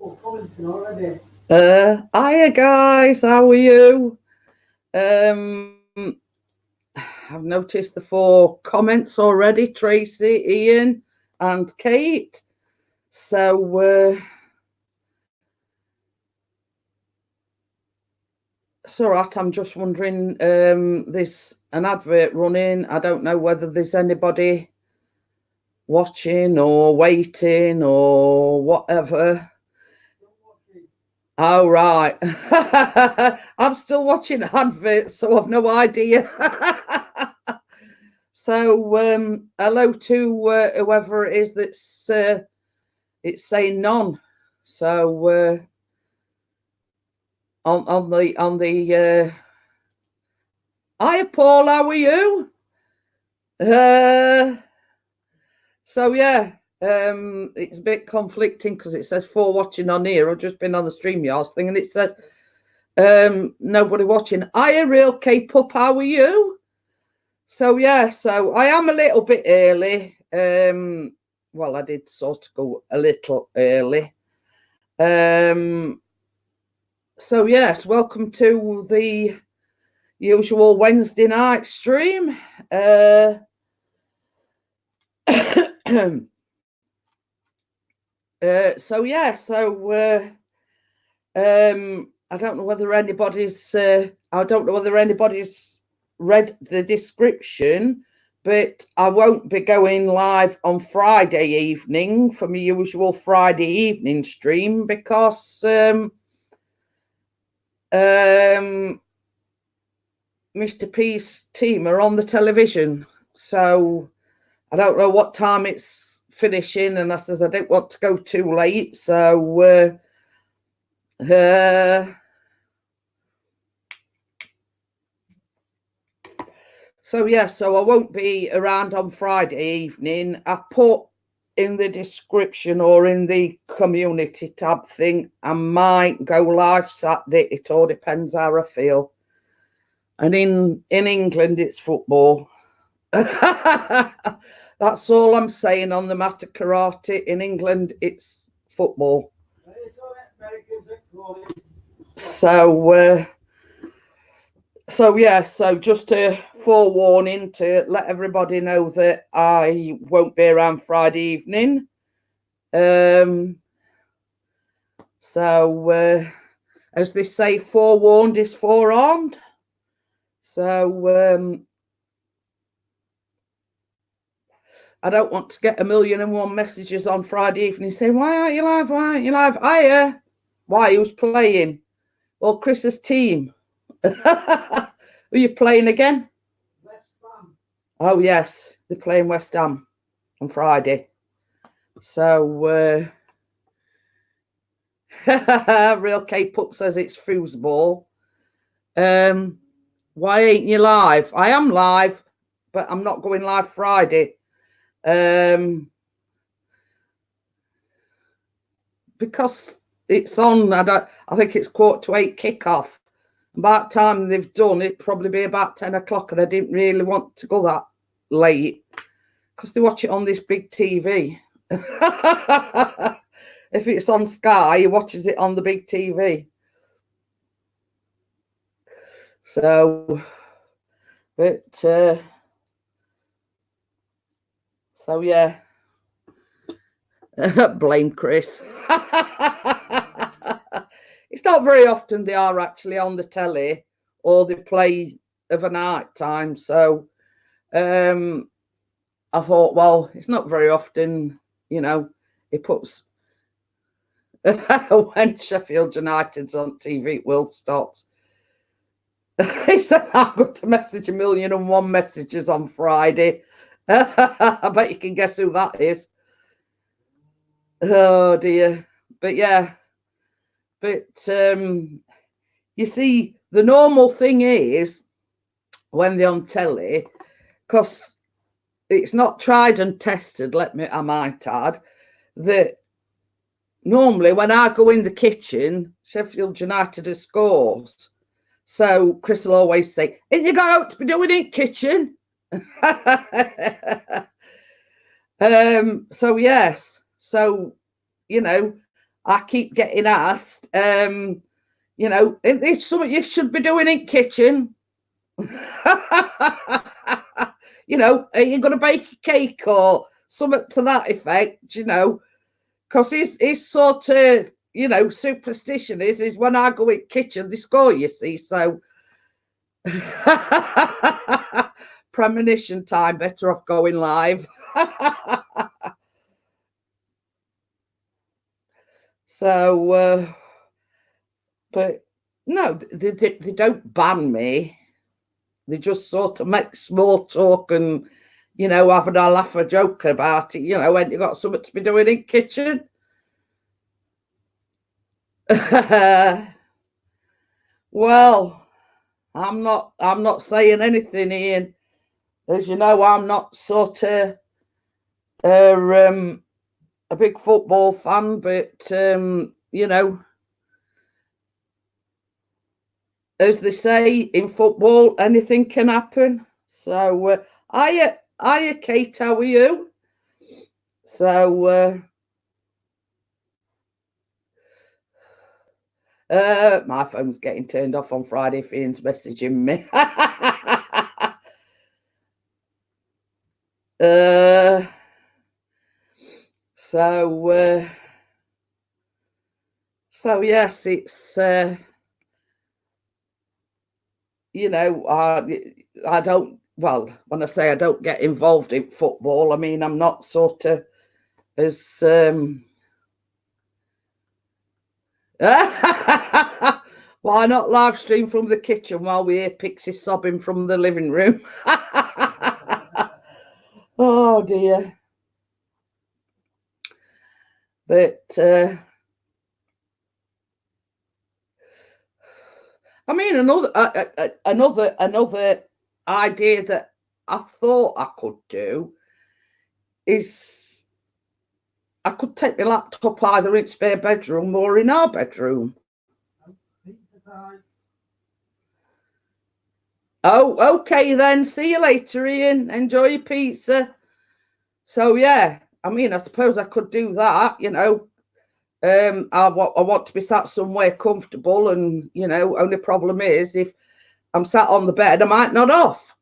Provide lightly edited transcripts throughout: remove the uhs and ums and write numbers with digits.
Commenting already. Hiya guys, how are you? I've noticed the 4 comments already, Tracy, Ian and Kate. So Surat, I'm just wondering, there's an advert running. I don't know whether there's anybody watching or waiting or whatever. Oh, right. I'm still watching adverts, so I've no idea. So, hello to whoever it is that's it's saying none. So, on the hiya, Paul, how are you? So yeah. It's a bit conflicting because it says 4 watching on here. I've just been on the StreamYard thing and it says nobody watching. Hiya, Real K-pop, how are you? So yeah, so I am a little bit early. Well, I did sort of go a little early. So yes, welcome to the usual Wednesday night stream. So yeah, so I don't know whether anybody's read the description, but I won't be going live on Friday evening for my usual Friday evening stream because Mr. P's team are on the television, so I don't know what time it's finishing, and I says I don't want to go too late, so so yeah, so I won't be around on Friday evening. I put in the description or in the community tab thing, I might go live Saturday. It all depends how I feel. And in England, it's football. That's all I'm saying on the matter, karate. In England, it's football. So yeah, so just a forewarning to let everybody know that I won't be around Friday evening. So as they say, forewarned is forearmed. So I don't want to get 1,000,001 messages on Friday evening saying, why aren't you live? Why aren't you live? Hiya. Why? Who's playing? Well, Chris's team. Are you playing again? West Ham. Oh, yes. They're playing West Ham on Friday. So, Real K-Pup says it's foosball. Why ain't you live? I am live, but I'm not going live Friday. Because it's on, I think it's 7:45 kickoff. About time they've done it, probably be about 10 o'clock, and I didn't really want to go that late because they watch it on this big TV. If it's on Sky, he watches it on the big TV. So, but so yeah. Blame Chris. It's not very often they are actually on the telly or they play of a night time. So I thought, well, it's not very often, you know, he puts when Sheffield United's on TV, world stops. He said, I'm going to message 1,000,001 messages on Friday. I bet you can guess who that is. Oh dear. But yeah. But you see, the normal thing is when they're on telly, because it's not tried and tested, I might add, that normally when I go in the kitchen, Sheffield United has scores. So Chris will always say, ain't you got out to be doing it, kitchen? So yes. So, you know, I keep getting asked, you know, it's something you should be doing in kitchen. You know, are you going to bake a cake or something to that effect, you know? Because his sort of, you know, superstition is when I go in kitchen, they score, you see. So premonition time, better off going live. So, but no, they don't ban me. They just sort of make small talk and, you know, having a laugh or joke about it, you know, when you got something to be doing in kitchen. Well, I'm not saying anything, Ian. As you know, I'm not sort of a big football fan, but you know, as they say in football, anything can happen. So, hiya, Kate, how are you? So, my phone's getting turned off on Friday if Ian's messaging me. So yes, it's you know, I don't, well, when I say I don't get involved in football, I mean I'm not sort of as why not live stream from the kitchen while we hear Pixie sobbing from the living room? Oh dear. But I mean, another idea that I thought I could do is I could take my laptop either in spare bedroom or in our bedroom. Oh, okay then. See you later, Ian. Enjoy your pizza. So yeah, I mean, I suppose I could do that. You know, I want to be sat somewhere comfortable, and you know, only problem is if I'm sat on the bed, I might nod off.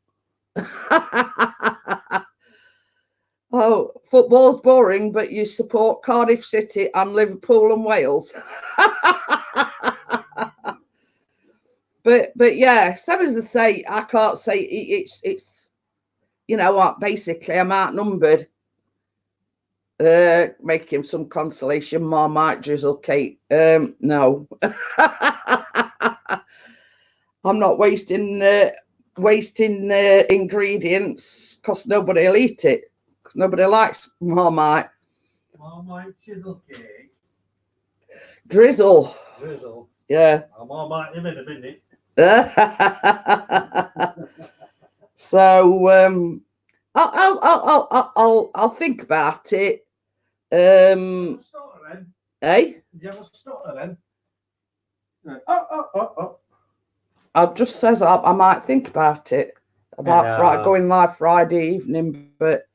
Oh, football's boring, but you support Cardiff City and Liverpool and Wales. But yeah, same as I say, I can't say it's you know what, basically I'm outnumbered. Make him some consolation, Marmite drizzle cake. No. I'm not wasting ingredients because nobody will eat it. Because nobody likes Marmite. Marmite chisel cake. Drizzle. Drizzle. Yeah. Marmite him in a minute. So I'll think about it. Stutter then? Eh? Did you have a stutter then? Oh. I just says I might think about it about going live Friday evening, but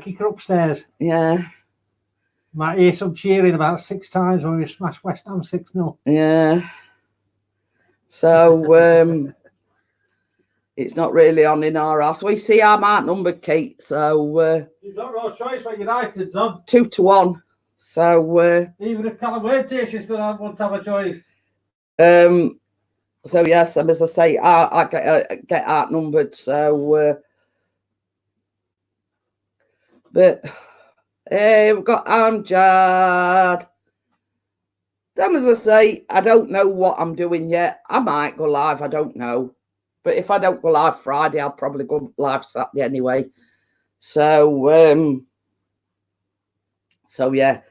kick her upstairs. Yeah. Might hear some cheering about 6 times when we smashed West Ham 6-0. Yeah. So it's not really on in our house. We see I'm outnumbered, Kate. So you've got no choice when United's on. 2-1. So even if Callum weren't here, she still won't have a choice. So yes, as I say, I get outnumbered. So but hey, we've got Amjad. As I say, I don't know what I'm doing yet. I might go live, I don't know. But if I don't go live Friday, I'll probably go live Saturday anyway. So yeah,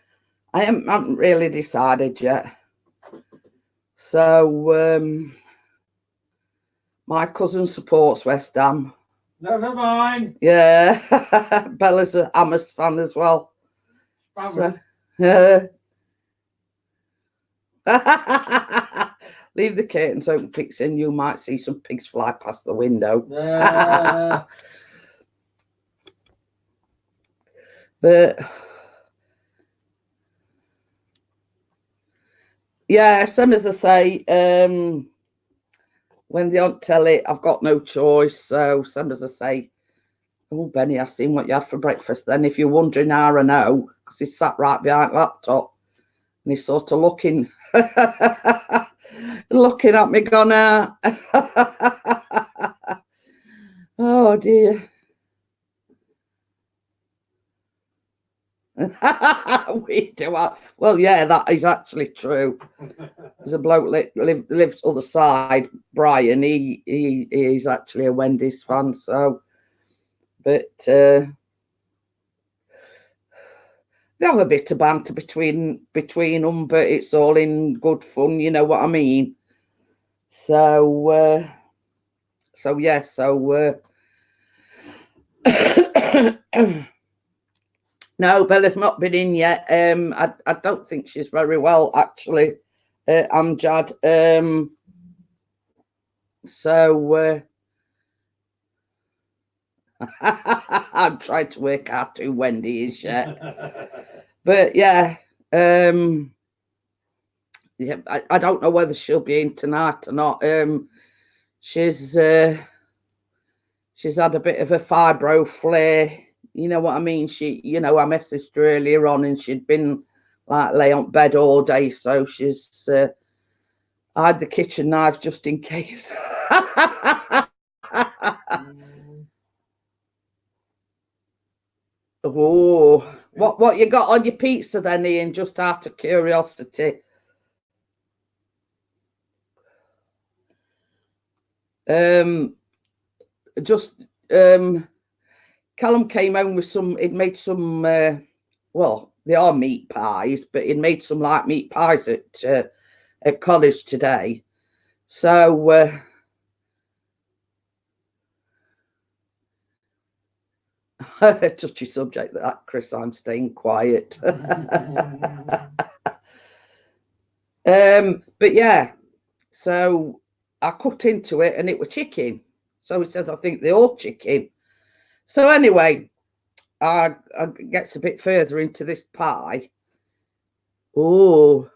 I haven't really decided yet. So my cousin supports West Ham. Never mind. Yeah, Bella's a Hammers fan as well. So, leave the curtains open, Pixie, and you might see some pigs fly past the window. But yeah, same as I say, when they on telly, I've got no choice. So same as I say, oh, Benny, I've seen what you had for breakfast. Then if you're wondering how I know, because he's sat right behind the laptop and he's sort of looking, looking at me going, oh dear. We do. Well, yeah, that is actually true. There's a bloke lives other side, Brian. He's actually a Wendy's fan. So, but they have a bit of banter between them, but it's all in good fun. You know what I mean? So, yeah. So. No, Bella's not been in yet. I don't think she's very well, actually. Amjad. So I'm trying to work out who Wendy is yet. But yeah, yeah. I don't know whether she'll be in tonight or not. She's had a bit of a fibro flare. You know what I mean? I messaged her earlier on and she'd been like lay on bed all day. So she's had the kitchen knife just in case. Oh, what you got on your pizza then, Ian, just out of curiosity? Callum came home with he'd made some, well, they are meat pies, but he'd made some like meat pies at college today. So, touchy subject that, Chris, I'm staying quiet. But yeah, so I cut into it and it was chicken. So he says, I think they're all chicken. So anyway, I gets a bit further into this pie. Oh,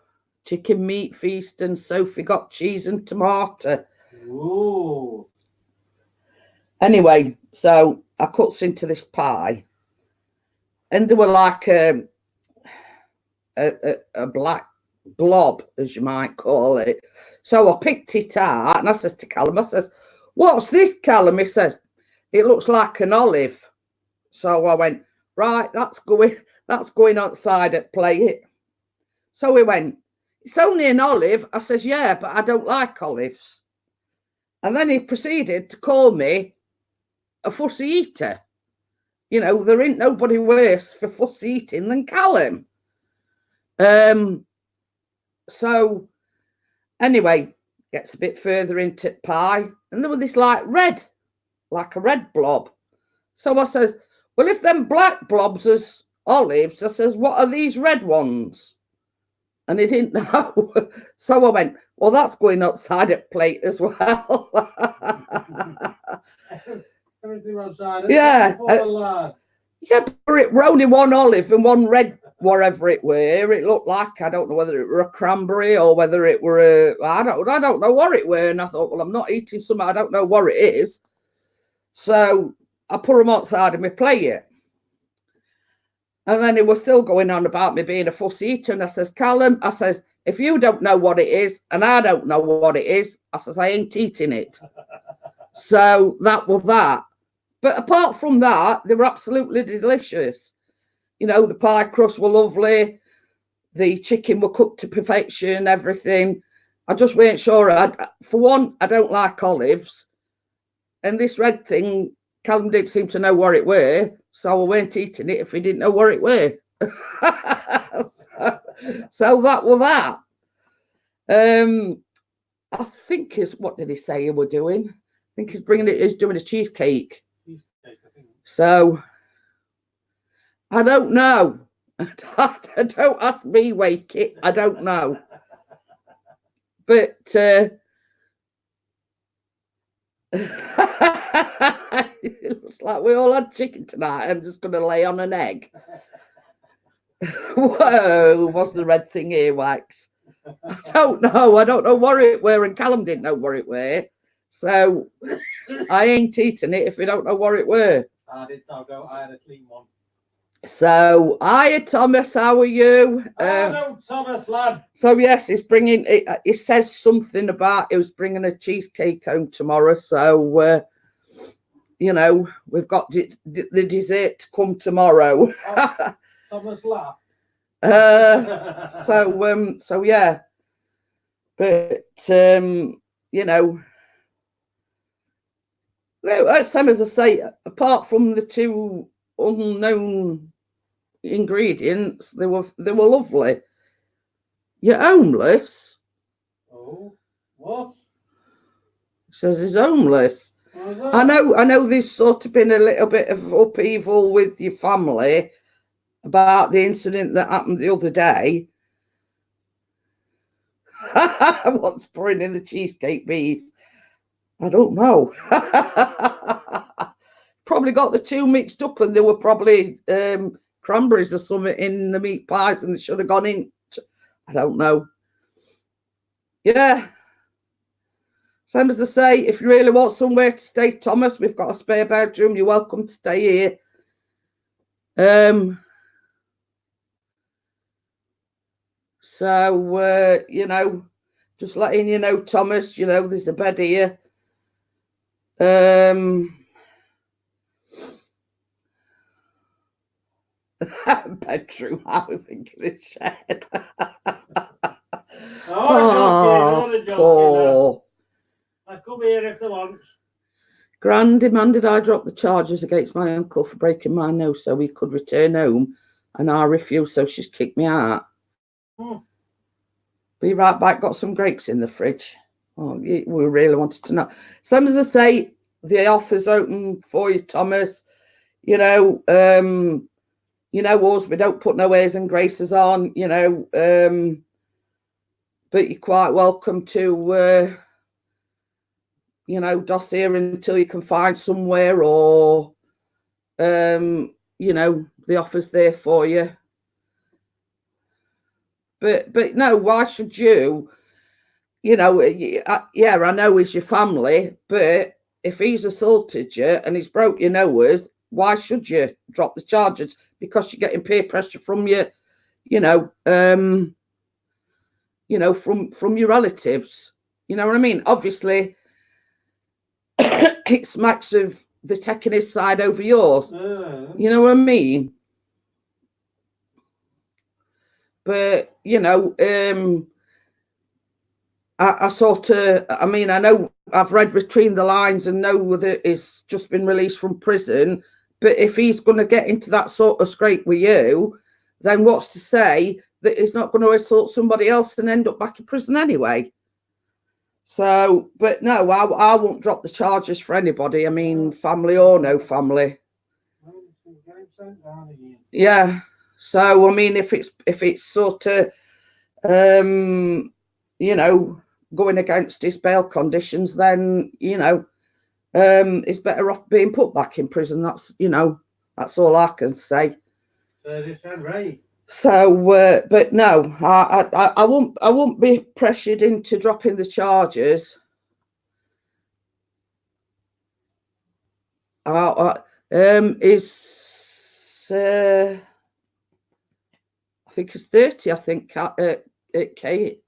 chicken meat feast, and Sophie got cheese and tomato. Ooh. Anyway, so I cuts into this pie, and there were like a black blob, as you might call it. So I picked it out, and I says to Callum, I says, "What's this, Callum?" He says, "It looks like an olive." So I went, right, that's going outside at play. So he went, "It's only an olive." I says, "Yeah, but I don't like olives." And then he proceeded to call me a fussy eater. You know, there ain't nobody worse for fussy eating than Callum. So anyway, gets a bit further into pie, and there was this like a red blob. So I says, "Well, if them black blobs is olives," I says, "what are these red ones?" And he didn't know. So I went, "Well, that's going outside at plate as well." Everything outside. Yeah. Yeah, but it were only one olive and one red, whatever it were. It looked like, I don't know whether it were a cranberry or whether it were I don't know what it were. And I thought, well, I'm not eating something I don't know what it is. So I put them outside and we play it. And then it was still going on about me being a fussy eater. And I says, "Callum," I says, "if you don't know what it is and I don't know what it is," I says, "I ain't eating it." So that was that. But apart from that, they were absolutely delicious. You know, the pie crust were lovely. The chicken were cooked to perfection, everything. I just weren't sure. For one, I don't like olives. And this red thing, Callum didn't seem to know what it were. So I weren't eating it if he didn't know what it were. So that was that. I think what did he say he were doing? I think he's doing a cheesecake. So I don't know. Don't ask me, Wakey. I don't know. But it looks like we all had chicken tonight. I'm just going to lay on an egg. Whoa, what's the red thing here, Wax? I don't know. I don't know what it were, and Callum didn't know what it were. So I ain't eating it if we don't know what it were. I did talk out. I had a clean one. So, hiya, Thomas. How are you? Hello, Thomas, lad. So, yes, he's bringing it. It says something about he was bringing a cheesecake home tomorrow. So, you know, we've got the dessert to come tomorrow. Oh, Thomas, laugh. So yeah, but you know, same as I say, apart from the two unknown ingredients, they were lovely. You're homeless? Oh, what? He says he's homeless. I know there's sort of been a little bit of upheaval with your family about the incident that happened the other day. What's pouring in the cheesecake beef? I don't know. Probably got the two mixed up, and there were probably cranberries or something in the meat pies, and they should have gone in. I don't know. Yeah. Same as I say, if you really want somewhere to stay, Thomas, we've got a spare bedroom. You're welcome to stay here. So, you know, just letting you know, Thomas, you know, there's a bed here. Bedroom, I was thinking the shed. Poor. I come here if they want. Gran demanded I drop the charges against my uncle for breaking my nose so he could return home, and I refused, so she's kicked me out. Be right back, got some grapes in the fridge. Oh, we really wanted to know. Same as I say, the offer's open for you, Thomas. You know, us, we don't put no airs and graces on, you know, but you're quite welcome to, you know, doss here until you can find somewhere, or, you know, the offer's there for you. But no, why should you? You know, yeah, I know he's your family, but if he's assaulted you and he's broke your nose, why should you drop the charges? Because you're getting peer pressure from your, you know, from your relatives. You know what I mean? Obviously, it smacks of the taking his side over yours. You know what I mean? But, you know, I sort of, I mean, I know I've read between the lines and know that he's just been released from prison. But if he's going to get into that sort of scrape with you, then what's to say that he's not going to assault somebody else and end up back in prison anyway? So, but no, I won't drop the charges for anybody. I mean, family or no family. Yeah. So, I mean, if it's sort of, you know, going against his bail conditions, then, you know, he's better off being put back in prison. That's, you know, that's all I can say. So, but no, I won't be pressured into dropping the charges. I think it's 30. I think Kate.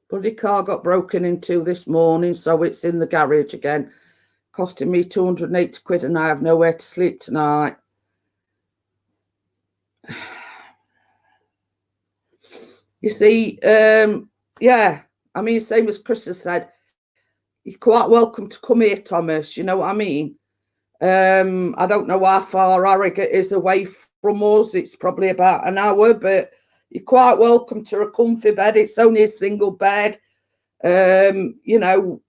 Bloody car got broken into this morning, so it's in the garage again, costing me 280 quid, and I have nowhere to sleep tonight. You see, yeah, I mean, same as Chris has said, you're quite welcome to come here, Thomas. You know what I mean? I don't know how far Harrogate is away from us. It's probably about an hour, but you're quite welcome to a comfy bed. It's only a single bed, you know,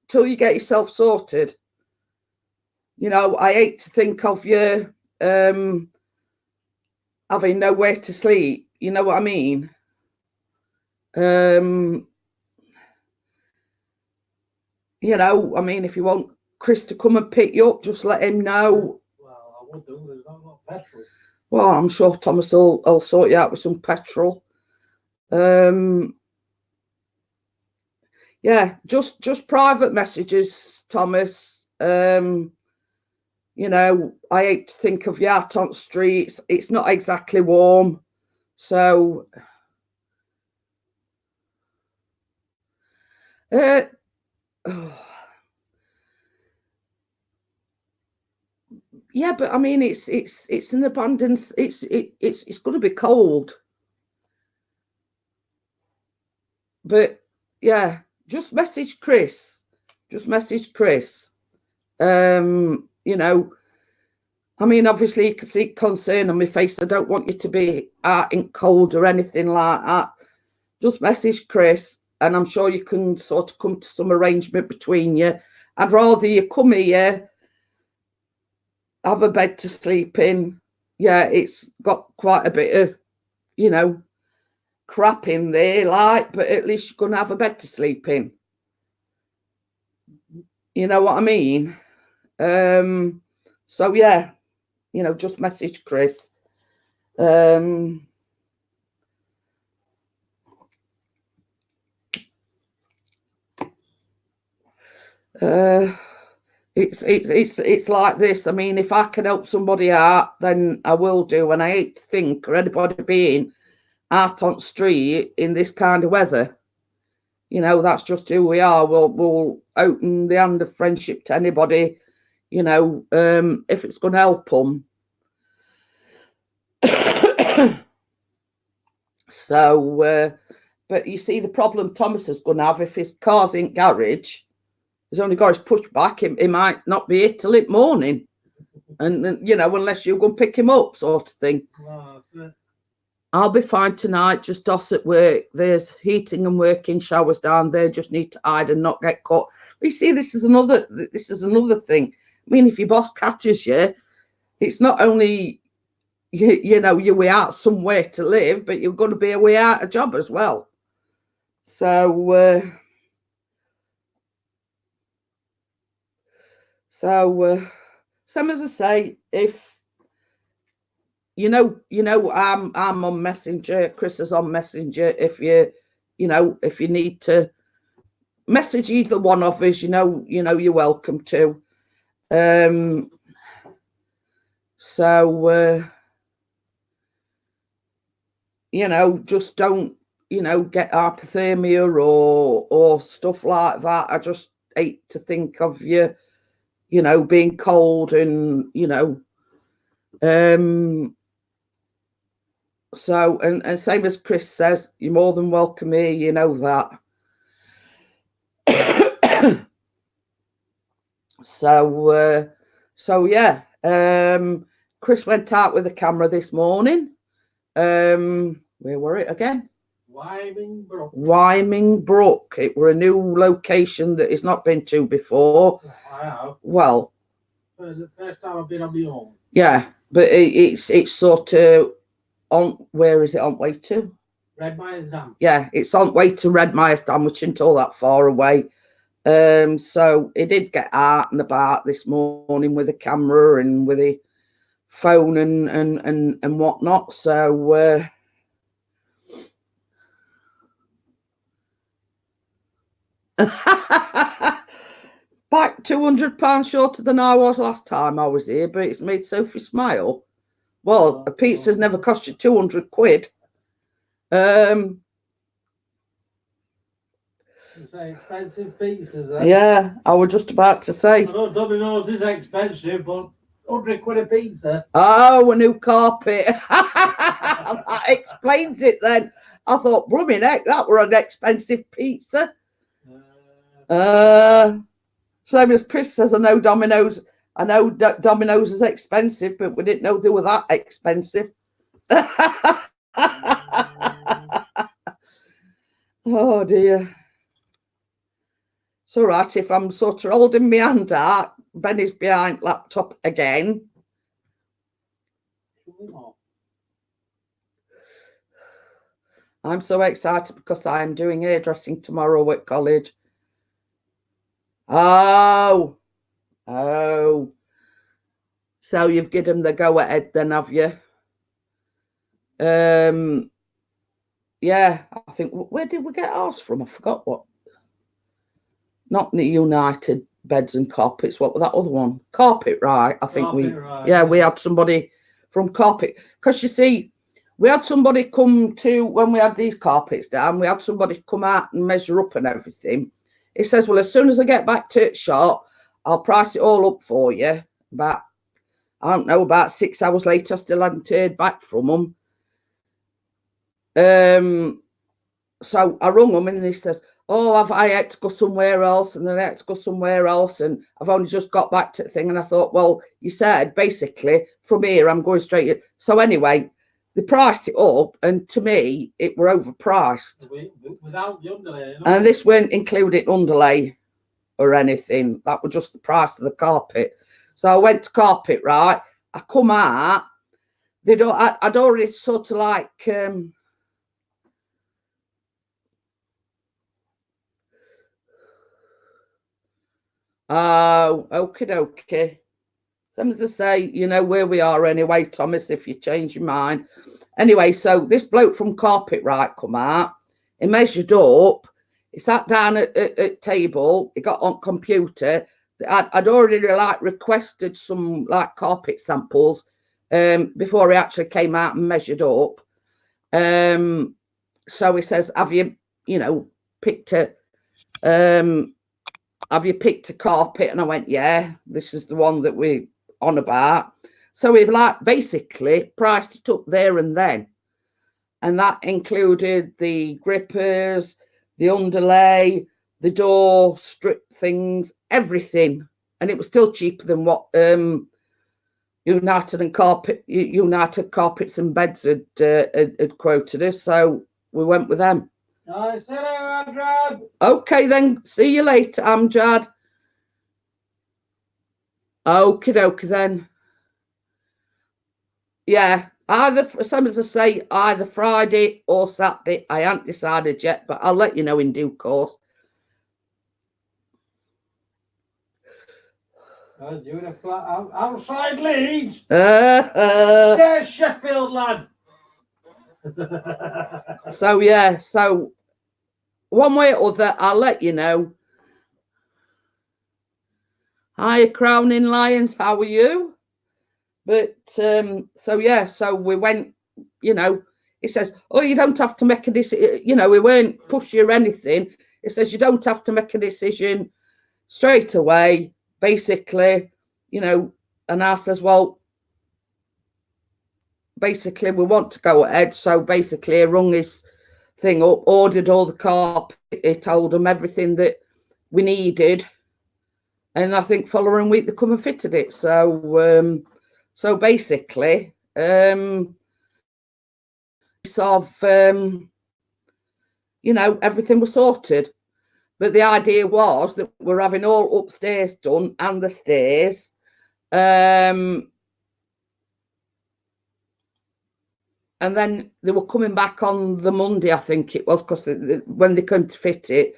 till you get yourself sorted. You know, I hate to think of you having nowhere to sleep. You know what I mean? You know, I mean, if you want Chris to come and pick you up, just let him know. Well, I would do. There's not a lot of petrol. Well, I'm sure Thomas will sort you out with some petrol. Yeah, just private messages, Thomas. You know, I hate to think of you out on streets. It's not exactly warm, so oh. Yeah, but I mean, it's an abundance. It's going to be cold, but yeah, just message Chris. Just message Chris. You know, I mean, obviously you can see concern on my face. I don't want you to be out in cold or anything like that. Just message Chris, and I'm sure you can sort of come to some arrangement between you. I'd rather you come here, have a bed to sleep in. Yeah, it's got quite a bit of, you know, crap in there, like, but at least you're going to have a bed to sleep in. You know what I mean? So yeah, you know, just message Chris. It's like this. I mean, if I can help somebody out, then I will do. And I hate to think of anybody being out on the street in this kind of weather. You know, that's just who we are. We'll open the hand of friendship to anybody, you know, if it's going to help them. So, but you see, the problem Thomas is going to have if his car's in garage, he's only got his pushback. He might not be here till late morning, and you know, unless you go and pick him up, sort of thing. I'll be fine tonight. Just DOS at work. There's heating and working showers down there. Just need to hide and not get caught. But you see, this is another thing. I mean, if your boss catches you, it's not only you know you're way out somewhere to live, but you're going to be away out a job as well. So same as I say, if you know, I'm on Messenger. Chris is on Messenger. If you know, if you need to message either one of us, you know, you're welcome to. So you know, just don't, you know, get hypothermia or stuff like that. I just hate to think of you, you know, being cold and, you know, so, and same as Chris says, you're more than welcome here, you know that. So yeah, Chris went out with a camera this morning. Where were it again? Wyming Brook. It were a new location that he's not been to before. I have. Well, The first time I've been on my own. Yeah, but it's sort of on. Where is it on way to? Red Myers Dam. Yeah, it's on way to Red Myers Dam, which isn't all that far away. So he did get out and about this morning with a camera and with a phone and whatnot. So back £200 shorter than I was last time I was here, but it's made Sophie smile. Well, a pizza's never cost you 200 quid. Say expensive pizzas, eh? Yeah, I was just about to say. I know Domino's is expensive, but 100 quid a pizza. Oh, a new carpet. That explains it then. I thought, blooming heck, that were an expensive pizza. Same as Chris says, I know Domino's. I know Domino's is expensive, but we didn't know they were that expensive. Oh dear. It's all right if I'm sort of holding my hand out. Benny's behind laptop again. I'm so excited because I'm doing hairdressing tomorrow at college. Oh. So you've given them the go ahead then, have you? Yeah, I think, where did we get ours from? I forgot what. Not the United Beds and Carpets. What was that other one? Carpet, right? I think Right, we had somebody from Carpet. Because you see, we had somebody come to, when we had these carpets down, we had somebody come out and measure up and everything. He says, well, as soon as I get back to the shop, I'll price it all up for you. But I don't know, about 6 hours later, I still hadn't heard back from them. So I rung him and he says, oh, I had to go somewhere else, and then I had to go somewhere else, and I've only just got back to the thing. And I thought, well, you said basically from here I'm going straight in. So anyway, they priced it up, and to me it were overpriced. Without the underlay. And this weren't including underlay or anything. That was just the price of the carpet. So I went to Carpet, right? I come out. I'd already sort of like okie dokie. Some as to say, you know where we are anyway, Thomas, if you change your mind. Anyway, so this bloke from Carpet, right, come out. He measured up. He sat down at table. He got on computer. I'd already like requested some like carpet samples before he actually came out and measured up. So he says, have you picked a have you picked a carpet? And I went, yeah, this is the one that we're on about. So we like basically priced it up there and then. And that included the grippers, the underlay, the door strip things, everything. And it was still cheaper than what United Carpets and Beds had quoted us. So we went with them. I said, Amjad. Okay, then. See you later, Amjad. Okie dokie then. Yeah, some as I say, either Friday or Saturday. I haven't decided yet, but I'll let you know in due course. Doing a flat outside Leeds. Yeah, Sheffield, lad. So yeah, so one way or other, I'll let you know. Hi, Crowning Lions, how are you? But so yeah, so we went, he says, oh, you don't have to make a decision, we weren't pushy or anything. It says you don't have to make a decision straight away, basically, and I says, well, basically we want to go ahead. So basically I rung his thing up, ordered all the carpet, he told them everything that we needed, and I think following week they come and fitted it. So so basically everything was sorted, but the idea was that we're having all upstairs done and the stairs, and then they were coming back on the Monday, I think it was, because when they couldn't fit it,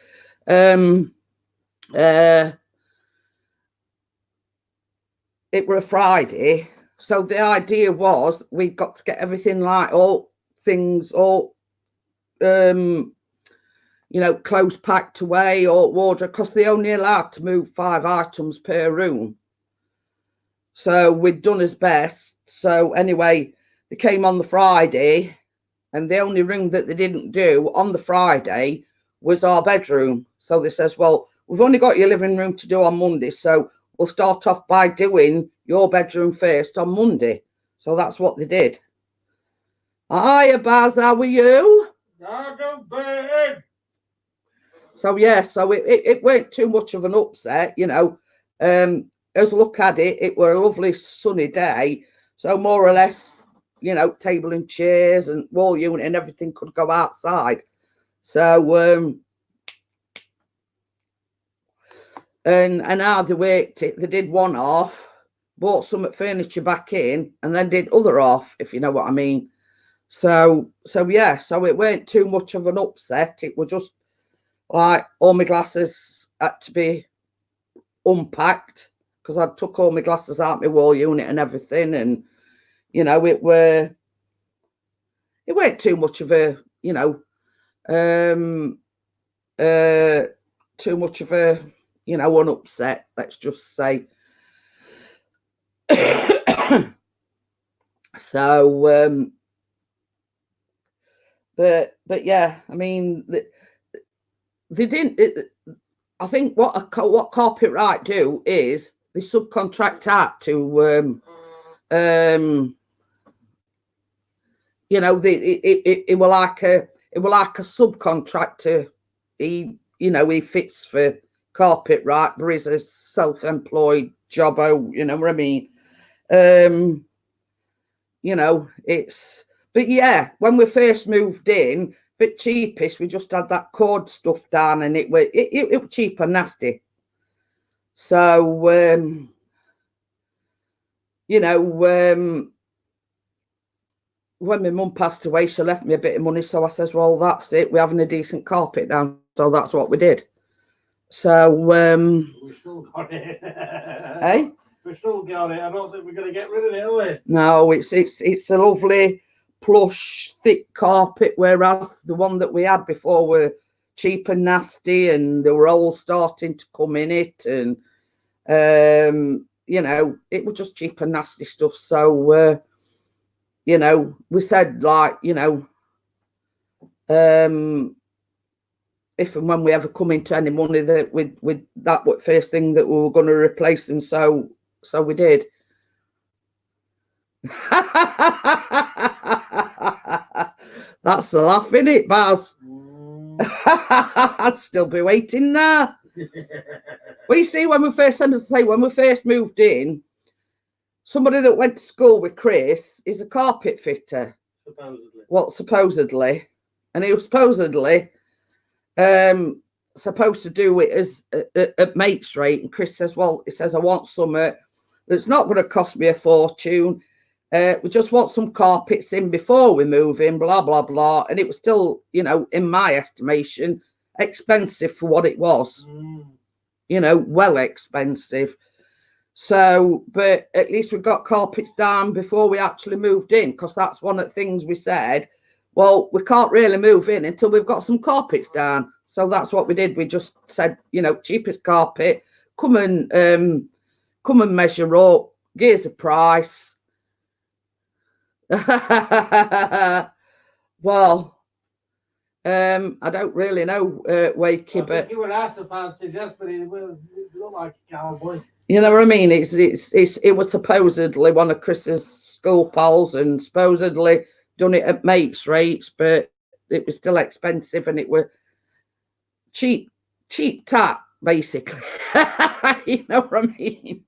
it were a Friday. So the idea was we got to get everything like all things, all, clothes packed away or wardrobe, because they only allowed to move 5 items per room. So we'd done as best. So anyway, they came on the Friday, and the only room that they didn't do on the Friday was our bedroom. So they says, well, we've only got your living room to do on Monday, so we'll start off by doing your bedroom first on Monday. So that's what they did. Hiya, Baz, how are you? So yeah, so it weren't too much of an upset, as look at it, it were a lovely sunny day. So more or less, table and chairs and wall unit and everything could go outside. So and how they worked it, they did one off, bought some furniture back in, and then did other off, if you know what I mean. So yeah, so it weren't too much of an upset. It was just like all my glasses had to be unpacked, because I took all my glasses out my wall unit and everything, and it it weren't too much of a, you know, too much of a, you know, an upset, let's just say. So, but yeah, I mean, they didn't. I think what Corporate Right do is they subcontract out to, you know, it were like a subcontractor. He, you know, he fits for Corporate Right, but he's a self-employed jobbo. You know what I mean? You know, it's. But yeah, when we first moved in, bit cheapest, we just had that cord stuff down, and it was cheap and nasty. So you know, when my mum passed away, she left me a bit of money, so I says, well, that's it, we're having a decent carpet down. So that's what we did. So we still got it. Eh? We still got it. I don't think we're going to get rid of it, are we? No, it's a lovely plush thick carpet, whereas the one that we had before were cheap and nasty, and they were all starting to come in it, and you know, it was just cheap and nasty stuff. So you know, we said, like, you know, if and when we ever come into any money, that with that what first thing that we were going to replace, and so we did. That's the laugh, in it, Baz. I'd still be waiting now. Well, you see, when we first moved in, somebody that went to school with Chris is a carpet fitter. Supposedly. Well, supposedly, and he was supposedly supposed to do it as at mate's rate. And Chris says, well, he says, I want something that's not going to cost me a fortune. We just want some carpets in before we move in, blah, blah, blah. And it was still, you know, in my estimation, expensive for what it was. You know, well expensive. So, but at least we got carpets down before we actually moved in, because that's one of the things we said. Well, we can't really move in until we've got some carpets down. So that's what we did. We just said, you know, cheapest carpet, come and measure up, here's the price. Well, I don't really know, Wakey, but you were out of fancy, just, but it looked like a cowboy. You know what I mean? It was supposedly one of Chris's school pals, and supposedly done it at mates rates, but it was still expensive, and it were cheap tat, basically. You know what I mean?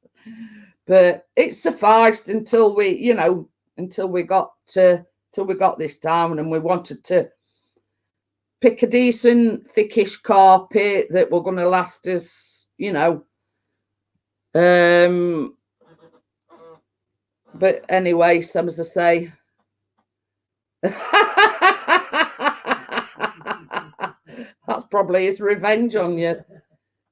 But it sufficed until we, you know, till we got this down, and we wanted to pick a decent thickish carpet that were going to last us, you know. But anyway, some as I say. That's probably his revenge on you.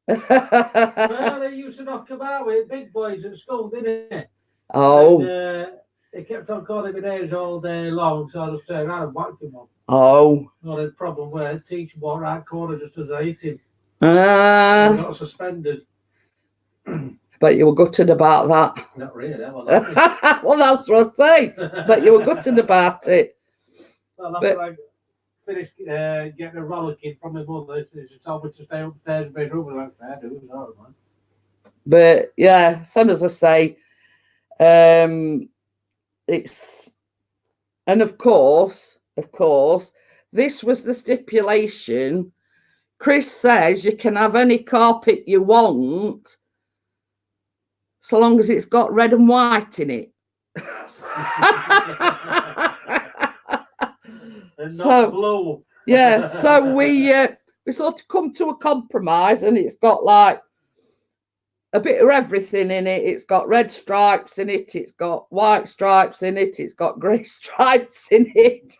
Well, they used to knock about with big boys at school, didn't they? Oh. And, they kept on calling me names all day long, so I just turned around and whacked him on. Oh. Not a problem where the teacher walked right corner just as I hit him. I got suspended. But you were gutted about that. Not really. Well, that's what I say. But you were gutted about it. Well, after I finished getting a rollicking from my mother, she told me to stay upstairs in the bedroom, and I went, fair dues, all right, man. But yeah, some as I say, it's, and of course, this was the stipulation. Chris says you can have any carpet you want, so long as it's got red and white in it. And not blue. Yeah, so we sort of come to a compromise, and it's got like a bit of everything in it. It's got red stripes in it, it's got white stripes in it, it's got grey stripes in it,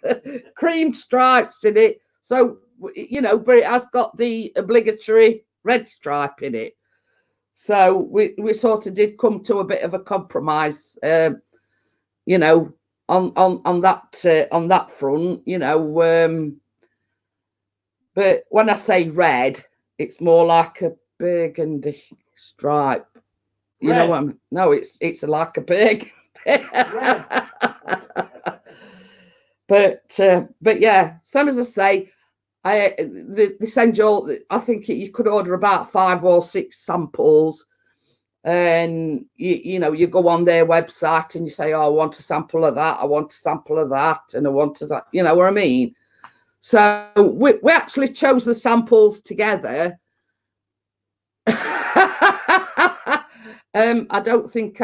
cream stripes in it. So, you know, but it has got the obligatory red stripe in it. So we sort of did come to a bit of a compromise, you know, on that front, you know. But when I say red, it's more like a burgundy stripe. You know what I mean? No, it's like a pig. But yeah, same as I say, they send you all. I think you could order about 5 or 6 samples, and you know, you go on their website and you say, oh, I want a sample of that, I want a sample of that, and I want that. You know what I mean? So we actually chose the samples together. I don't think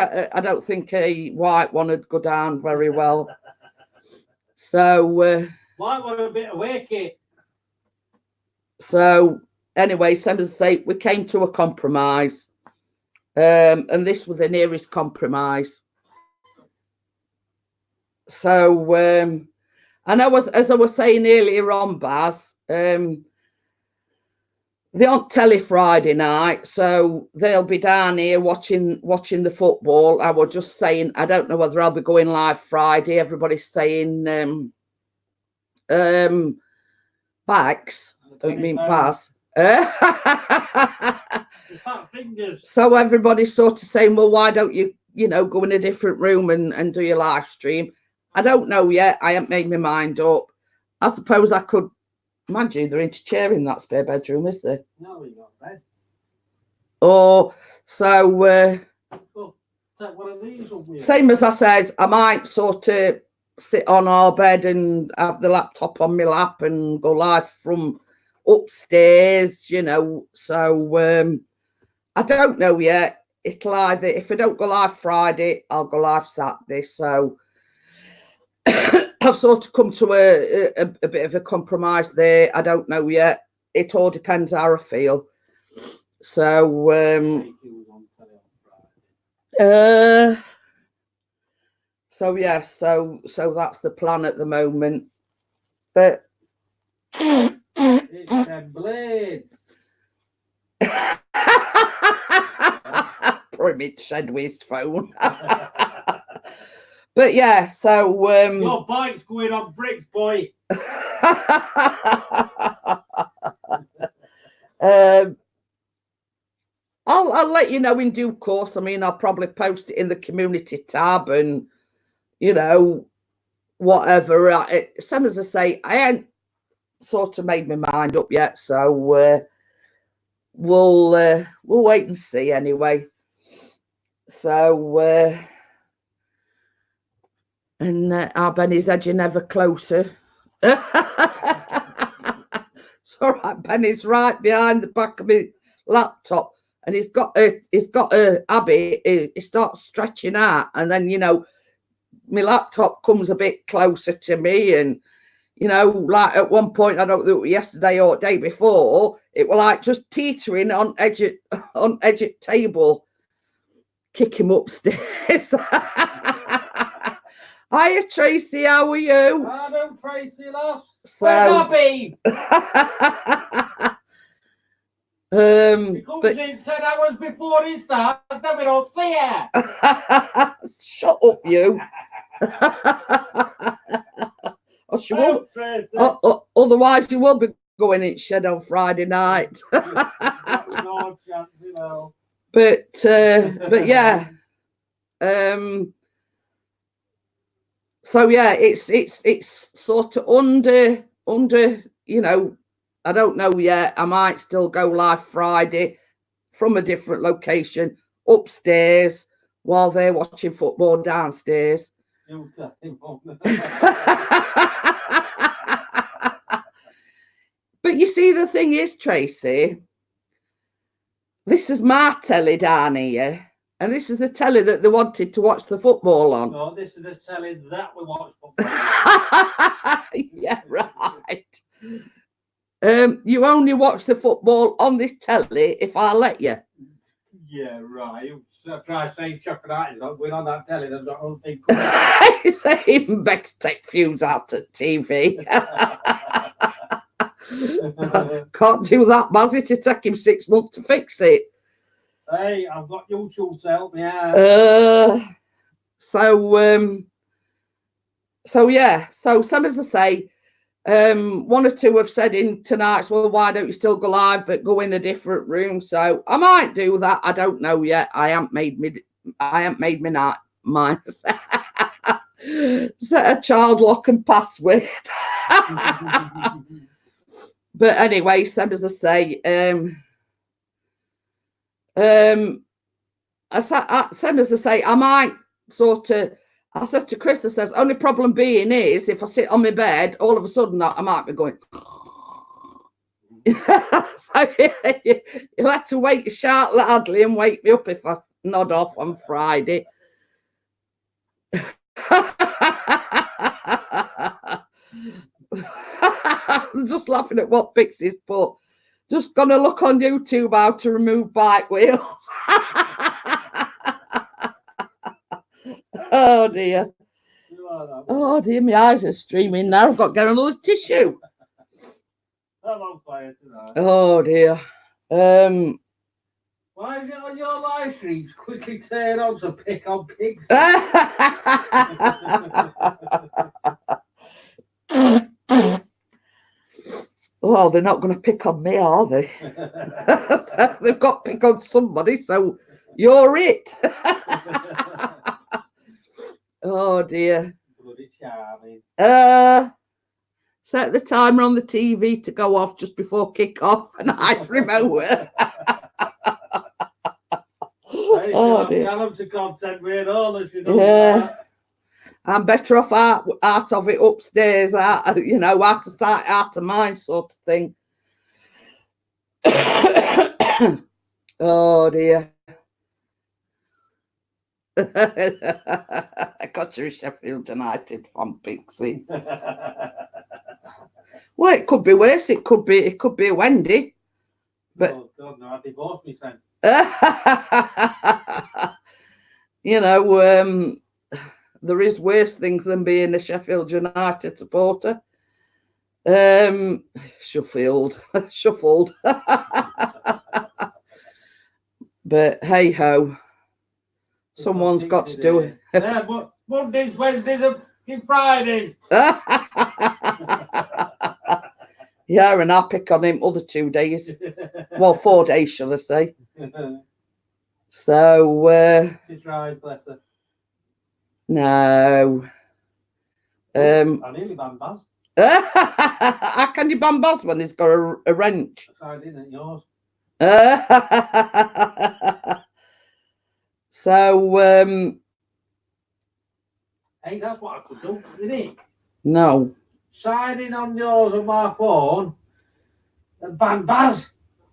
a white one would go down very well. So white one a bit wacky. So anyway, same as I say, we came to a compromise, and this was the nearest compromise. So and as I was saying earlier on, Baz, they're on telly Friday night, so they'll be down here watching the football. I was just saying, I don't know whether I'll be going live Friday. Everybody's saying bags. Don't you mean Baz? So everybody's sort of saying, well, why don't you go in a different room and do your live stream? I don't know yet. I haven't made my mind up. I suppose I could. Mind you, there ain't a chair in that spare bedroom, is there? No, we got bed. Oh, so one of these same as I said, I might sort of sit on our bed and have the laptop on my lap and go live from upstairs, you know. So I don't know yet. It'll either, if I don't go live Friday, I'll go live Saturday. So I've sort of come to a bit of a compromise there. I don't know yet. It all depends how I feel. So so yeah, so that's the plan at the moment. But it's them blades. Primage said with his phone. But yeah, so your bike's going on bricks, boy. I'll let you know in due course. I mean, I'll probably post it in the community tab and, you know, whatever. Same as I say, I ain't sort of made my mind up yet, so we'll wait and see anyway. So and our Benny's edging ever closer. It's all right, Benny's right behind the back of my laptop, and he's got a habit. He starts stretching out, and then, you know, my laptop comes a bit closer to me, and, you know, like at one point, I don't know, yesterday or the day before, it was like just teetering on edge of table. Kick him upstairs. Hiya, Tracy. How are you? Hello, Tracy, love. So, Where's Abby? He comes in 10 hours before he starts, then we don't see her. Shut up, you. Or she will. Otherwise, you will be going in shed on Friday night. No chance, you know. But yeah. So yeah, it's sort of under, you know, I don't know yet. I might still go live Friday from a different location upstairs while they're watching football downstairs. But you see, the thing is, Tracy, this is my telly down here, and this is the telly that they wanted to watch the football on. No, this is the telly that we watch football. Yeah, right. You only watch the football on this telly if I let you. Yeah, right. So try saying chocolate is not going on that telly. There's not one thing. It's even better take fuse out at TV. Can't do that, Baz. It'll take him 6 months to fix it. Hey, I've got YouTube to help me out. So So yeah, so some as I say, one or two have said in tonight's, well, why don't you still go live but go in a different room? So I might do that. I don't know yet. I haven't made me not mine. Set a child lock and password. But anyway, same as I say, same as I say, I might sort of. I said to Chris, I says, only problem being is if I sit on my bed, all of a sudden I might be going. So you'll have to wait sharp loudly and wake me up if I nod off on Friday. I'm just laughing at what Pixie's put. Just gonna look on YouTube how to remove bike wheels. Oh dear. Oh dear, my eyes are streaming now. I've got to get another tissue. I'm on fire tonight. Oh dear. Why is it on your live streams quickly turn on to pick on pigs? Well, they're not going to pick on me, are they? So they've got to pick on somebody, so you're it. Oh dear. Bloody charming. Set the timer on the TV to go off just before kick-off and hide remote. Oh dear. Tell them to content with all as you know. Yeah. I'm better off out of it upstairs, out of sight, out of mind sort of thing. Oh dear. I got you a Sheffield United fan, Pixie. Well, it could be worse. It could be a Wendy. But oh God, no, I divorced me son. There is worse things than being a Sheffield United supporter. Shuffled. But hey ho, someone's got to do it. Yeah, but Mondays, Wednesdays, and Fridays. Yeah, and I'll pick on him other 2 days. Well, 4 days, shall I say. So She tries, bless her. No. I nearly banned Baz. How can you ban Baz when he's got a wrench? I didn't, yours. So Hey, that's what I could do, isn't it? no. Sign in on yours on my phone and ban Baz.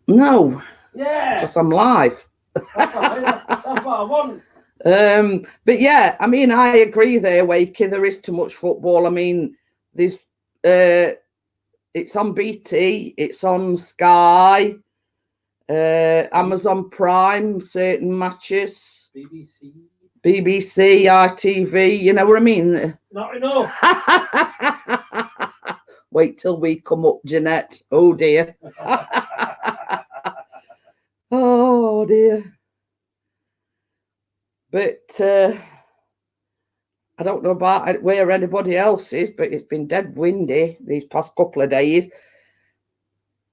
No. Yeah. Because I'm live. That's what I want. But yeah, I mean, I agree there, Wakey. There is too much football. I mean, there's it's on BT, it's on Sky, Amazon Prime, certain matches, BBC, ITV, you know what I mean? Not enough. Wait till we come up, Jeanette. Oh dear. Oh dear. But I don't know about where anybody else is, but it's been dead windy these past couple of days.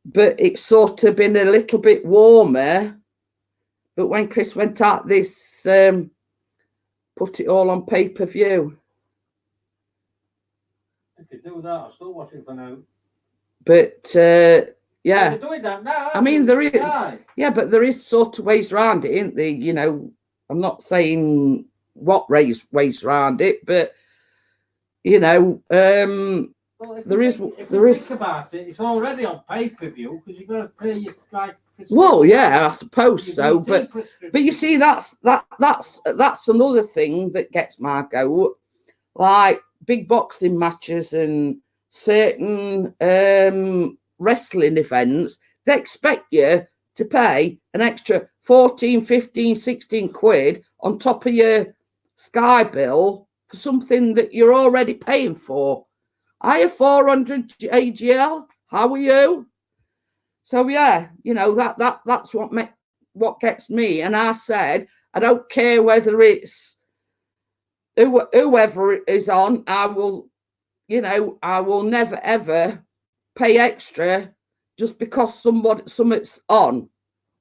But it's sort of been a little bit warmer. But when Chris went out this, put it all on pay-per-view. I could do that. I'm still watching for now. But yeah. They're doing that now. I mean, there is, yeah, but there is sort of ways around it, isn't there? You know, I'm not saying what ways around it, but you know, well, there is. Think about it, it's already on pay-per-view because you've got to pay your Sky. Well, yeah, I suppose so, but you see, that's another thing that gets my goat, like big boxing matches and certain wrestling events. They expect you to pay an extra 14, 15, 16 quid on top of your Sky bill for something that you're already paying for. I have 400 AGL. How are you? So yeah, you know, that's what gets me. And I said, I don't care whether it's whoever is on, I will you know, I will never ever pay extra just because something's on.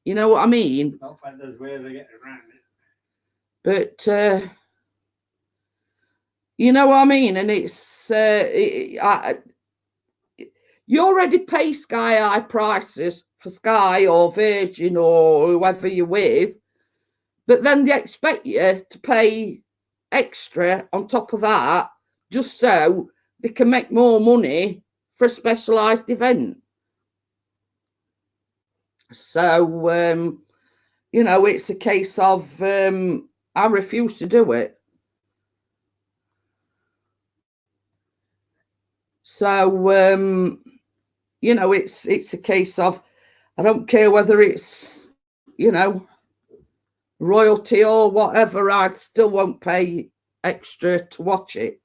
You know what I mean? Not like there's ways of getting around it. But you know what I mean? And it's you already pay Sky High prices for Sky or Virgin or whoever you're with, but then they expect you to pay extra on top of that just so they can make more money for a specialised event. So, you know, it's a case of I refuse to do it. So, you know, it's a case of I don't care whether it's, you know, royalty or whatever, I still won't pay extra to watch it.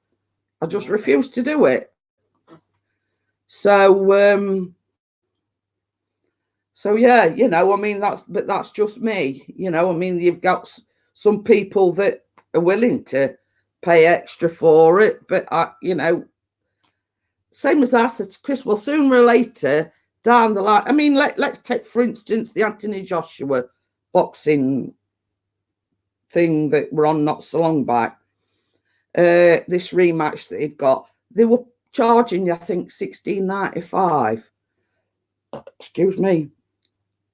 I just refuse to do it. So, so yeah, you know, I mean, that's just me. You know, I mean, you've got some people that are willing to pay extra for it, but you know, same as I said to Chris, well, sooner or later down the line, I mean, let's take, for instance, the Anthony Joshua boxing thing that we're on not so long back. This rematch that he'd got, they were charging, I think, $16.95. Excuse me.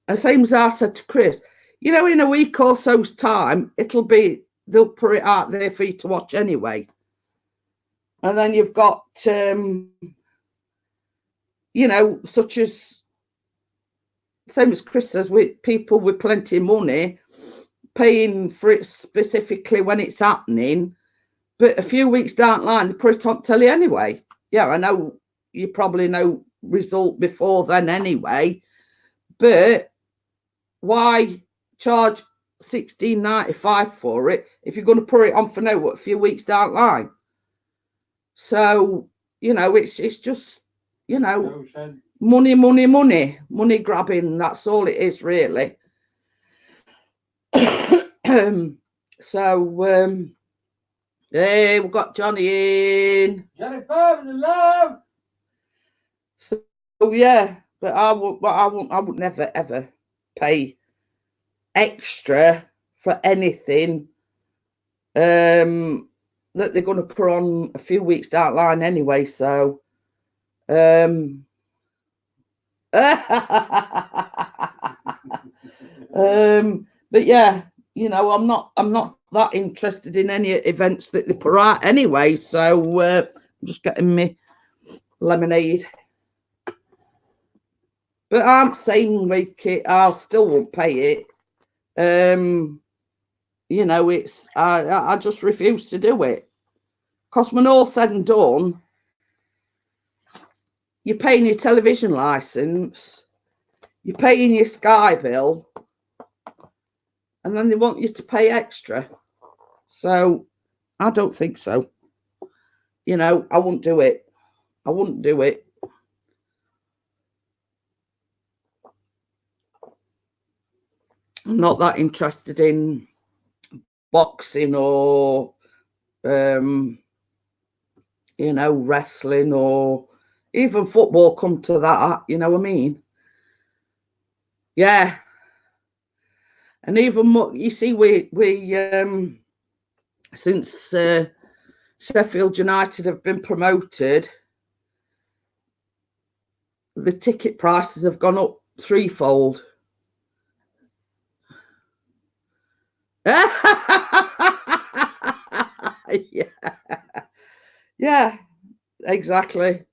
And same as I said to Chris, you know, in a week or so's time, they'll put it out there for you to watch anyway. And then you've got, you know, such as, same as Chris says, with people with plenty of money paying for it specifically when it's happening, but a few weeks down the line, they put it on telly anyway. Yeah, I know you probably know result before then anyway, but why charge $16.95 for it if you're going to put it on for now, a few weeks down the line? So, you know, it's just, you know, money grabbing. That's all it is, really. So, hey, we've got Johnny in. Johnny Farms in love. So yeah, but I would never ever pay extra for anything that they're going to put on a few weeks down the line anyway. So but yeah, you know, I'm not that interested in any events that they put out anyway. So I'm just getting me lemonade. But I'm saying, Wacky, I still won't pay it. You know, it's I just refuse to do it. Because when all said and done, you're paying your television license, you're paying your Sky bill, and then they want you to pay extra. So I don't think so. You know, I wouldn't do it. I wouldn't do it. I'm not that interested in boxing or, you know, wrestling or even football come to that, you know what I mean? Yeah. And even more, you see, we since Sheffield United have been promoted, the ticket prices have gone up threefold. Yeah, exactly.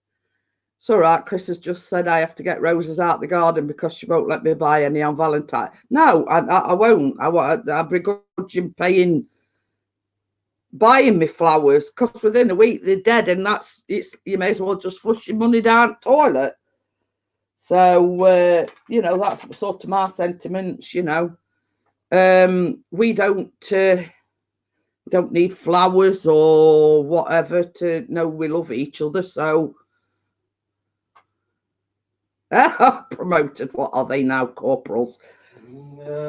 It's all right. Chris has just said I have to get roses out the garden because she won't let me buy any on Valentine. No, I won't. I begrudge him buying me flowers because within a week they're dead, and you may as well just flush your money down the toilet. So you know, that's sort of my sentiments. You know, we don't need flowers or whatever to know we love each other. So promoted, what are they now, corporals?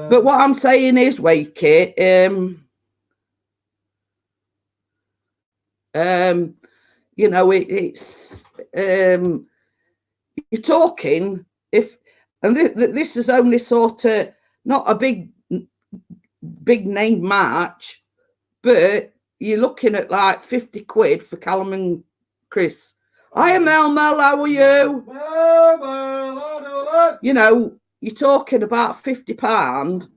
But what I'm saying is, Wacky, you know, it's you're talking and this is only sort of not a big name match, but you're looking at like 50 quid for Callum and Chris. Hiya, Mel, how are you? You know, you're talking about £50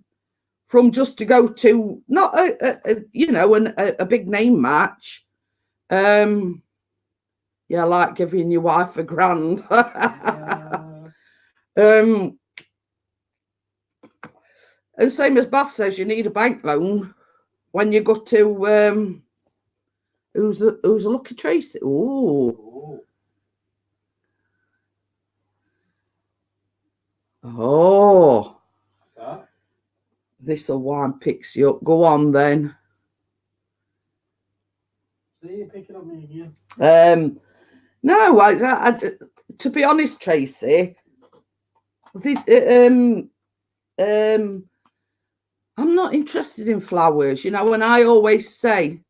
from just to go to not a big name match. Yeah, like giving your wife a grand. And same as Bass says, you need a bank loan when you go to who's a lucky Tracy. Oh, this'll wine picks you up. Go on then. See you picking up me again. No, I to be honest, Tracy, I'm not interested in flowers, you know, and I always say,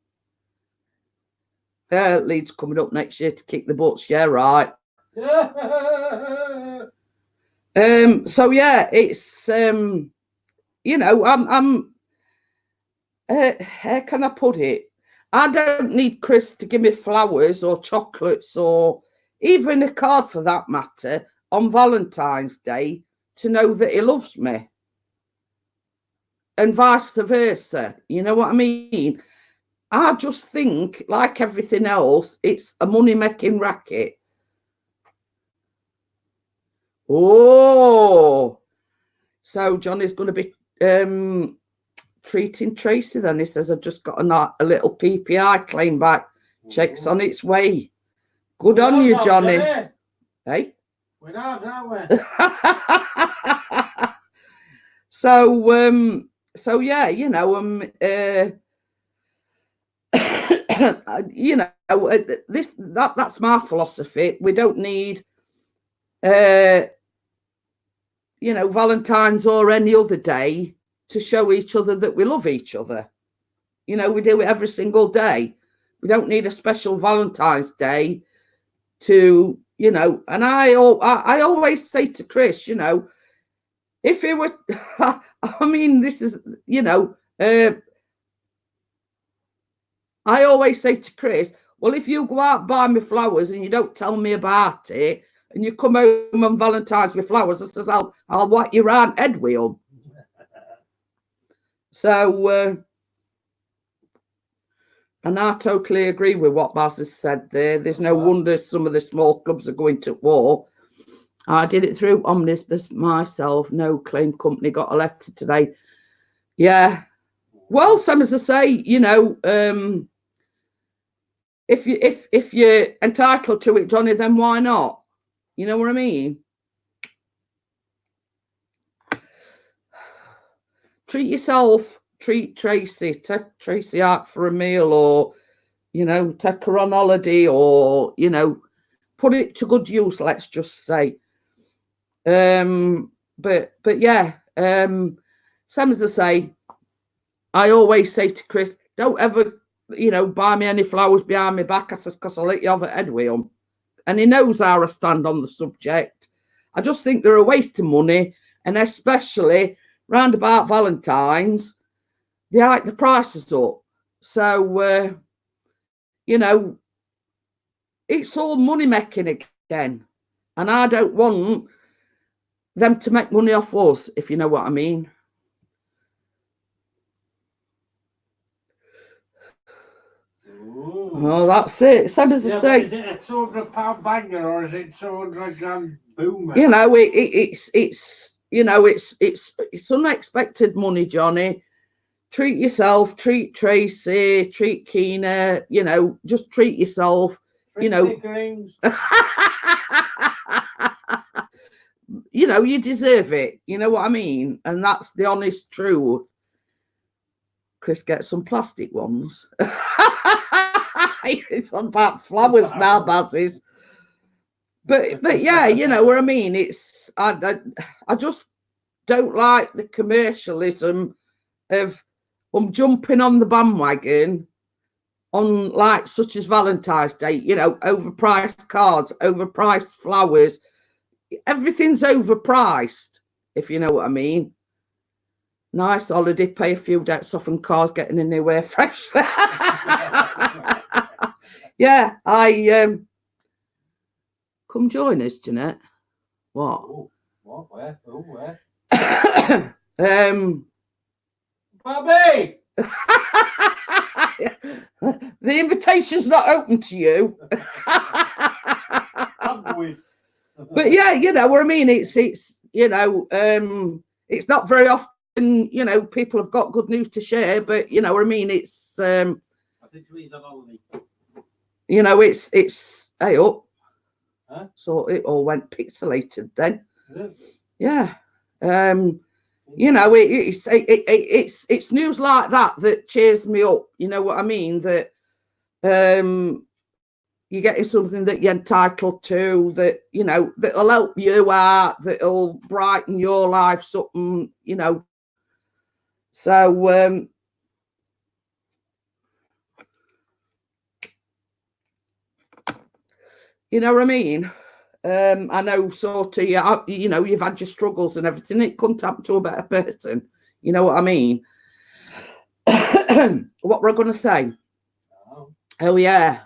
Leeds coming up next year to kick the butts, yeah, right. So yeah, it's you know, I'm how can I put it? I don't need Chris to give me flowers or chocolates or even a card for that matter on Valentine's Day to know that he loves me. And vice versa. You know what I mean? I just think, like everything else, it's a money-making racket. Oh, so Johnny's going to be treating Tracy then. He says, I've just got a little PPI claim back. Check's on its way. Good on you, Johnny. Hey? We're not, aren't we? So yeah, you know, you know, that's my philosophy. We don't need you know, Valentine's or any other day to show each other that we love each other. You know, we do it every single day. We don't need a special Valentine's Day to, you know, and I always say to Chris, you know, if it were, I mean, this is, you know, I always say to Chris, well, if you go out and buy me flowers and you don't tell me about it, and you come home on Valentine's with flowers, I says, I'll whack your aunt head with them. So, and I totally agree with what Baz has said there. There's no wonder some of the small clubs are going to war. I did it through Omnibus myself. No claim company got elected today. Yeah. Well, some as I say, you know, if you're entitled to it, Johnny, then why not? You know what I mean? Treat yourself, treat Tracy, take Tracy out for a meal, or, you know, take her on holiday, or, you know, put it to good use, let's just say. But yeah, same as I say, I always say to Chris, don't ever, you know, buy me any flowers behind my back. I says, because I'll let you have a head with them. And he knows how I stand on the subject. I just think they're a waste of money, and especially round about Valentine's, they hike the prices up. So, you know, it's all money making again. And I don't want them to make money off us, if you know what I mean. Ooh. Oh, that's it. Same as I say. Is it a £200 banger or is it 200 grand boomer? You know, it's you know, it's unexpected money, Johnny. Treat yourself, treat Tracy, treat Keena, you know, just treat yourself. Treat you know. You know, you deserve it. You know what I mean? And that's the honest truth. Chris gets some plastic ones. It's on about flowers now, Bazzies. But yeah, you know what I mean? It's I just don't like the commercialism of jumping on the bandwagon on like such as Valentine's Day, you know, overpriced cards, overpriced flowers. Everything's overpriced, if you know what I mean. Nice holiday, pay a few debts off and cars, getting a new air fresh. Yeah, come join us, Jeanette. What? Oh, what? Where? Oh, where? Bobby! The invitation's not open to you. I'm going. But yeah, you know what I mean. It's you know, it's not very often, you know, people have got good news to share. But you know what I mean. It's I think he's on holiday. you know, it's hey up. Huh? So it all went pixelated then. Yeah. Yeah. You know, it's news like that that cheers me up. You know what I mean? That you're getting something that you're entitled to, that, you know, that'll help you out, that'll brighten your life, something, you know. So, you know what I mean? I know sort of, you know, you've had your struggles and everything. It couldn't happen to a better person. You know what I mean? What were I going to say? Oh, yeah.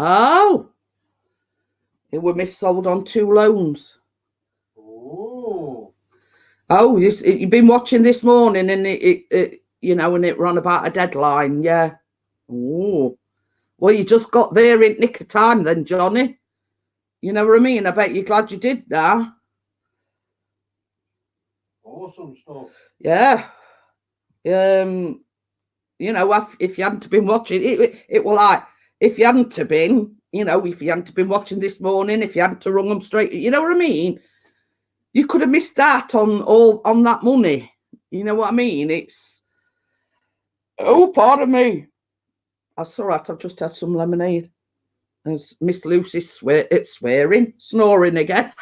Oh, it were missold on 2 loans. Oh. Oh, you've been watching this morning, and it you know, and it ran about a deadline. Yeah. Oh, well, you just got there in nick of time then, Johnny. You know what I mean? I bet you're glad you did now. Awesome stuff. Yeah. You know, if you hadn't been watching it was like, if you hadn't have been, you know, if you hadn't been watching this morning, if you hadn't rung them straight, you know what I mean? You could have missed out on that money. You know what I mean? It's, oh, pardon me. That's all right. I've just had some lemonade. As Miss Lucy's swearing, snoring again.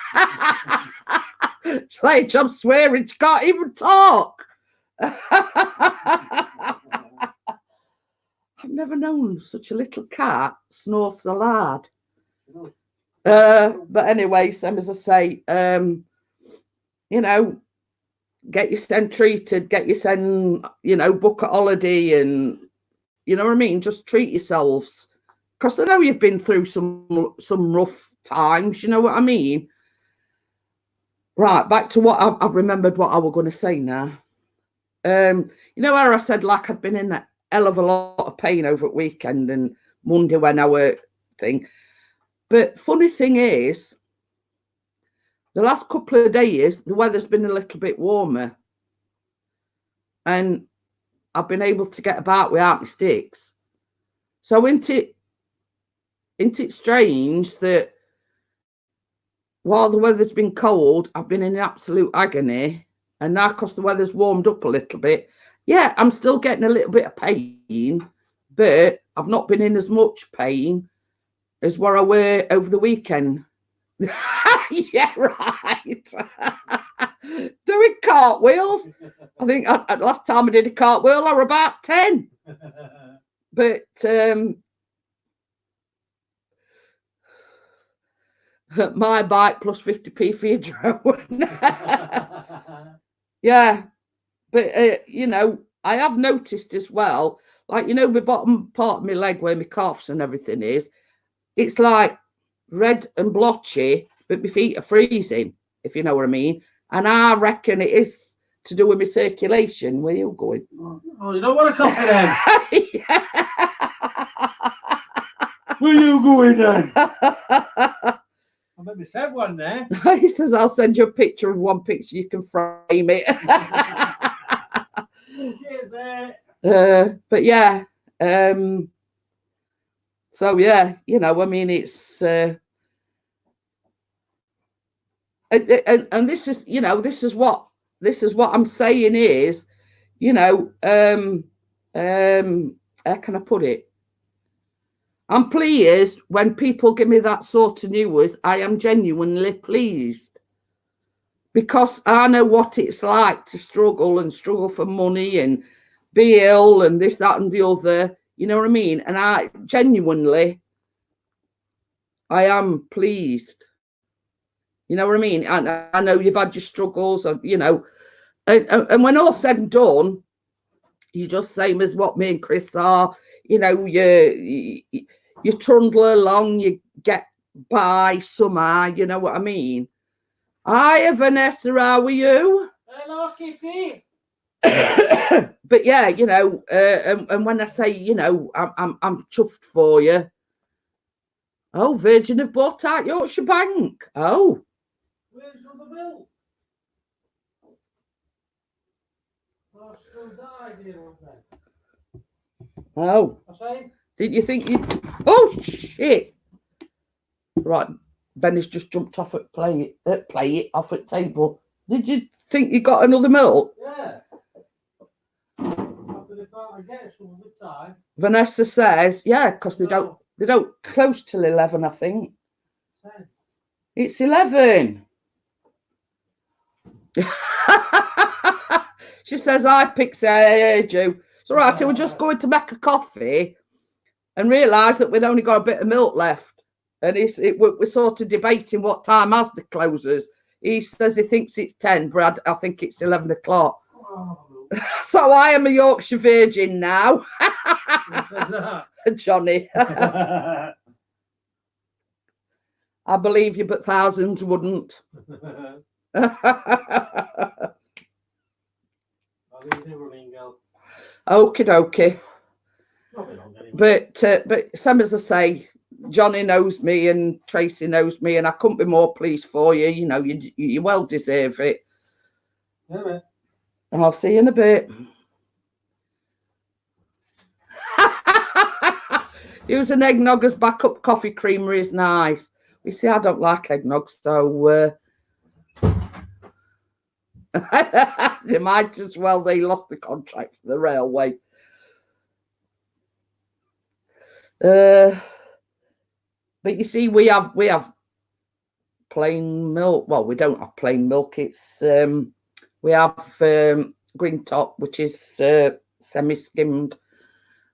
It's like I'm swearing. She can't even talk. I've never known such a little cat snore so loud. But anyway, same as I say, you know, get yourself treated, get yourself, you know, book a holiday, and you know what I mean, just treat yourselves, because I know you've been through some rough times, you know what I mean. Right, back to what I've remembered what I was going to say now. You know where I said like I'd been in a hell of a lot of pain over at weekend and Monday when I worked thing. But funny thing is, the last couple of days, the weather's been a little bit warmer. And I've been able to get about without my sticks. So isn't it strange that while the weather's been cold, I've been in absolute agony. And now because the weather's warmed up a little bit, yeah, I'm still getting a little bit of pain, but I've not been in as much pain as where I were over the weekend. Yeah, right. Doing cartwheels. I think last time I did a cartwheel, I were about 10. But my bike plus 50p for your drone. Yeah, but you know, I have noticed as well, like, you know, the bottom part of my leg where my calves and everything is, it's like red and blotchy, but my feet are freezing, if you know what I mean. And I reckon it is to do with my circulation. Where are you going? Oh, you don't want to copy then? Yeah. Where you going then? I maybe said one there. He says, I'll send you a picture of one picture, you can frame it. Cheers, mate. But yeah, so yeah, you know, I mean, it's and this is, you know, this is what I'm saying is, you know, how can I put it? I'm pleased when people give me that sort of news. I am genuinely pleased. because I know what it's like to struggle for money and be ill and this, that, and the other. You know what I mean? And I genuinely, I am pleased. You know what I mean? And I know you've had your struggles, you know, and when all's said and done, you're just same as what me and Chris are. You know, you trundle along, you get by somehow. You know what I mean? Hi, Vanessa, how are you? Hello, Kitty. But yeah, you know, and when I say, you know, I'm chuffed for you. Oh, Virgin have bought out Yorkshire Bank. Oh. Where's the bill? Oh, still died here, then. Oh. I say? Did you think you? Oh shit! Right, Benny's just jumped off at play it off at table. Did you think you got another milk? Yeah. After the time I get some of the time. Vanessa says, yeah, because they don't close till 11, I think. 10. It's 11. She says, I Pixie, I heard you. It's all right, we're just going to make a coffee and realised that we'd only got a bit of milk left. And we're sort of debating what time Asda closes. He says he thinks it's 10, but I think it's 11 o'clock. Oh, So I am a Yorkshire virgin now. Johnny. I believe you, but thousands wouldn't. Okie dokie. But same as I say, Johnny knows me and Tracy knows me, and I couldn't be more pleased for you. You know, you well deserve it. Yeah, I'll see you in a bit. Use an eggnog as backup coffee creamer is nice. You see, I don't like eggnog, so they might as well. They lost the contract for the railway. But you see, we have plain milk. Well, we don't have plain milk. It's we have green top, which is semi-skimmed.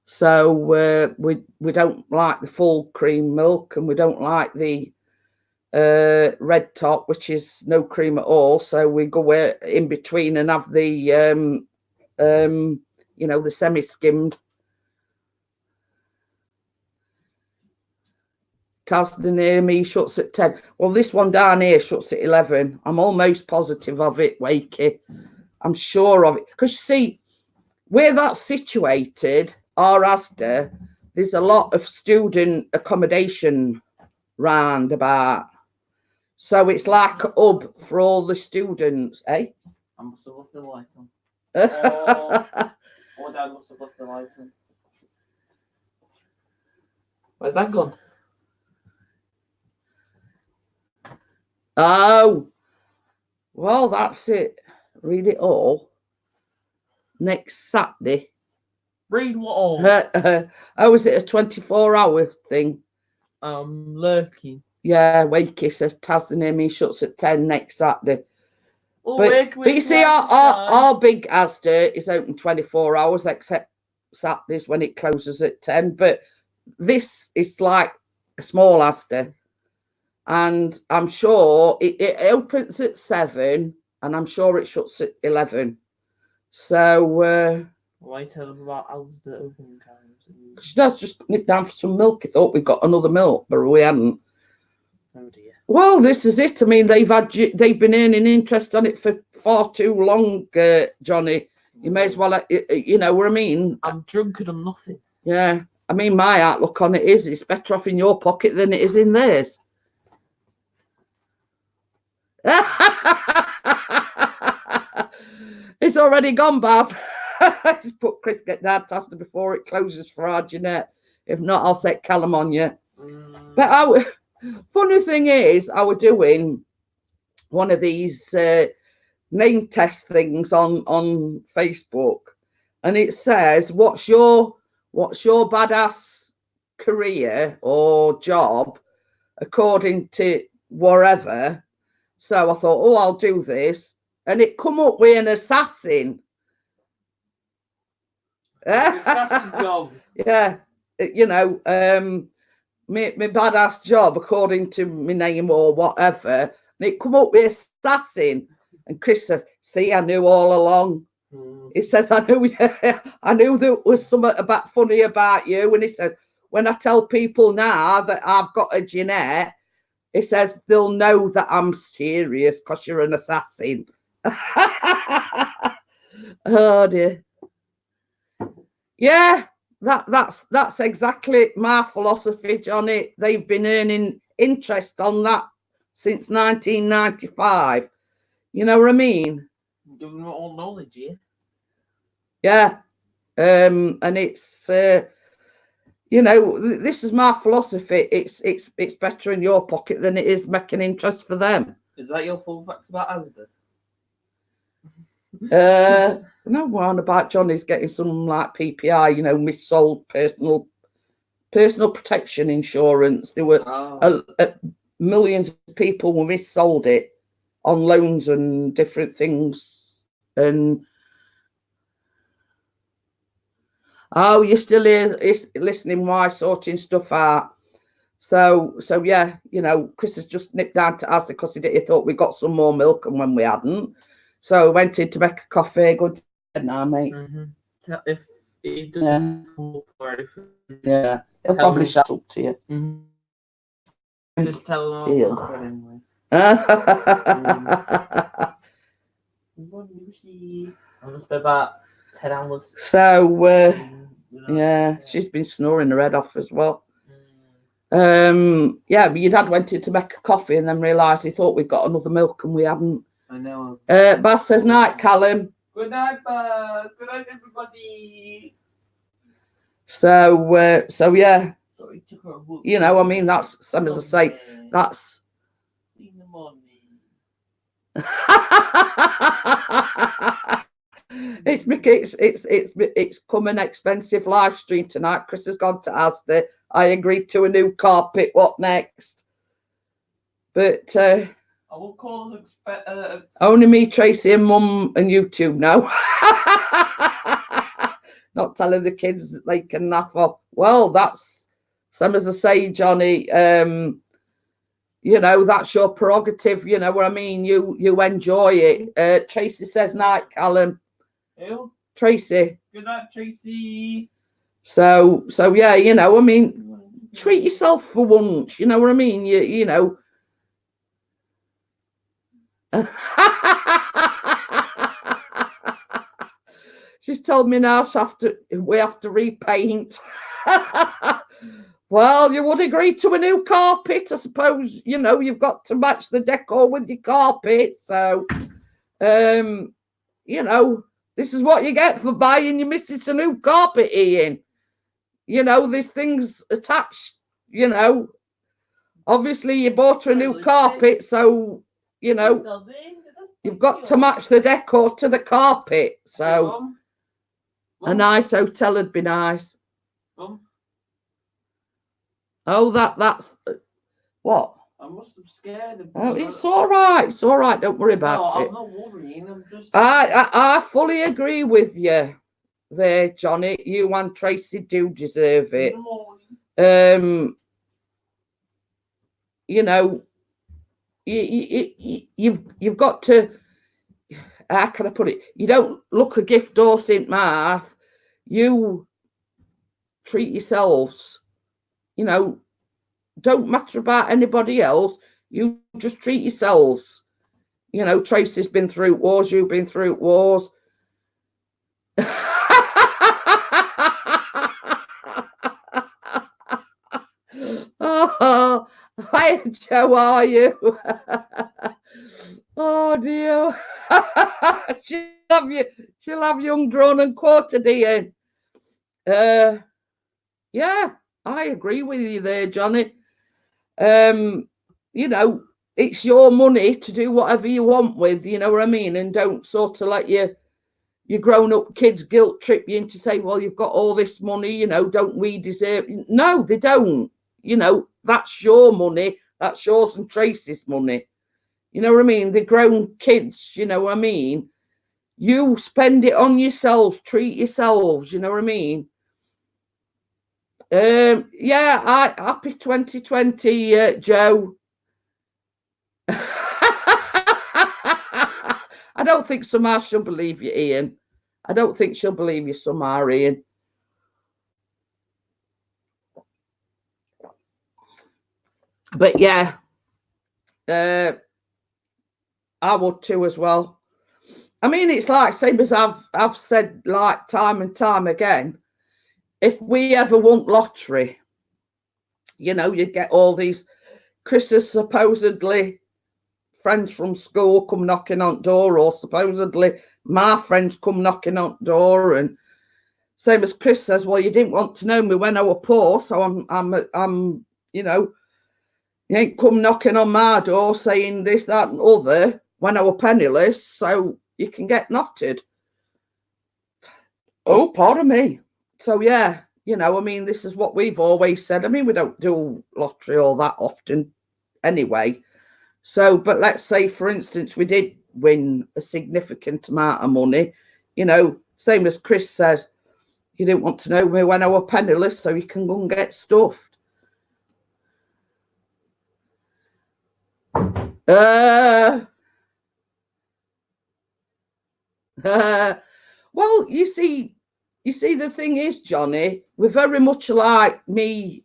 So we don't like the full cream milk, and we don't like the red top, which is no cream at all. So we go in between and have the you know, the semi-skimmed. Tasden near me shuts at 10. Well, this one down here shuts at 11. I'm almost positive of it, Wakey. I'm sure of it. Because you see, where that's situated, our Asda, there's a lot of student accommodation round about. So it's like a hub for all the students, eh? I must have left the light on. Or Dad must have left the light on. Where's that gone? Oh, well, that's it. Read it all. Next Saturday. Read what all? Oh, is it a 24-hour thing? Lurking. Yeah, Wakey says Tasden near me shuts at 10 next Saturday. Oh, But you see, our big Asda is open 24 hours, except Saturdays when it closes at 10. But this is like a small Asda. And I'm sure it opens at 7, and I'm sure it shuts at 11. So why tell them about Asda opening times? She does just nip down for some milk. I thought we got another milk, but we hadn't. Oh dear. Well, this is it. I mean, they've been earning interest on it for far too long, Johnny. You may as well, you know what I mean. I'm drunken on nothing. Yeah, I mean, my outlook on it is it's better off in your pocket than it is in theirs. It's already gone, Baz. Just put Chris get that Tasted before it closes for our Jeanette. If not, I'll set Callum on you. But funny thing is, I was doing one of these name test things on Facebook, and it says, "What's your badass career or job according to wherever?" So I thought, oh, I'll do this. And it come up with an assassin. Assassin job. Yeah, you know, my badass job according to my name or whatever. And it come up with assassin. And Chris says, see, I knew all along. He says, I knew there was something about funny about you. And he says, when I tell people now that I've got a Jeanette, he says, they'll know that I'm serious because you're an assassin. Oh dear. Yeah, that's exactly my philosophy, Johnny. They've been earning interest on that since 1995. You know what I mean? Give them all knowledge, yeah. Yeah. And it's you know, this is my philosophy. It's better in your pocket than it is making interest for them. Is that your full facts about Asda? No one about Johnny's getting some like PPI, you know, missold personal protection insurance. There were millions of people were missold it on loans and different things. And oh, you're still here listening while sorting stuff out. So yeah, you know, Chris has just nipped down to Asda because he thought we got some more milk, and when we hadn't. So went in to make a coffee. Good now, mate. If he doesn't come up or anything, yeah, he'll probably shout up to you. Just tell him all anyway. I'm just about 10 hours. So yeah, she's been snoring her head off as well. Yeah, but your dad went in to make a coffee and then realised he thought we'd got another milk and we hadn't. I know. Baz says night, Callum. Good night, Baz. Good night, everybody. So yeah, sorry, you know, I mean, that's same as I say. That's in the morning. It's come an expensive live stream tonight. Chris has gone to Asda. I agreed to a new carpet. What next? But I will call only me, Tracy, and Mum, and YouTube know. Not telling the kids that they can naff off. Well, that's same as I say, Johnny. You know, that's your prerogative. You know what I mean? You enjoy it. Tracy says night, Callum. Ew. Tracy. Good night, Tracy. So yeah, you know, I mean, treat yourself for once. You know what I mean? You know. She's told me now we have to repaint. Well, you would agree to a new carpet, I suppose. You know, you've got to match the decor with your carpet. So, you know, this is what you get for buying your missus a new carpet, Ian. You know, there's things attached, you know. Obviously, you bought her a new carpet, so, you know, you've got to match the decor to the carpet. So, a nice hotel would be nice. Oh, that's what? I must have scared him. Oh, it's all right. It's all right. Don't worry about it. I'm not worrying. I'm just. I fully agree with you there, Johnny. You and Tracy do deserve it. You know, you've got to. How can I put it? You don't look a gift horse in mouth. You treat yourselves. You know, don't matter about anybody else. You just treat yourselves. You know, Tracy's been through wars. You've been through wars. Oh, hi, Joe, are you? Oh, dear. She'll have young, drawn and quartered, Ian. Yeah. I agree with you there, Johnny. You know, it's your money to do whatever you want with, you know what I mean? And don't sort of let your grown-up kids guilt trip you into say, well, you've got all this money, you know, don't we deserve? No, they don't. You know, that's your money. That's yours and Tracy's money. You know what I mean? They're grown kids, you know what I mean? You spend it on yourselves, treat yourselves, you know what I mean? Yeah, happy 2020, Joe. I don't think somehow she'll believe you, Ian. I don't think she'll believe you somehow, Ian. But yeah, I would too as well. I mean, it's like same as I've said like time and time again. If we ever won lottery, you know, you'd get all these Chris's supposedly friends from school come knocking on door, or supposedly my friends come knocking on door, and same as Chris says, well, you didn't want to know me when I was poor, so I'm you know, you ain't come knocking on my door saying this, that, and other when I was penniless, so you can get knotted. Oh, pardon me. So yeah, you know, I mean, this is what we've always said. I mean, we don't do lottery all that often anyway. So, but let's say, for instance, we did win a significant amount of money, you know, same as Chris says, you didn't want to know me when I was penniless, so you can go and get stuffed. Well, you see, the thing is, Johnny, we're very much like me,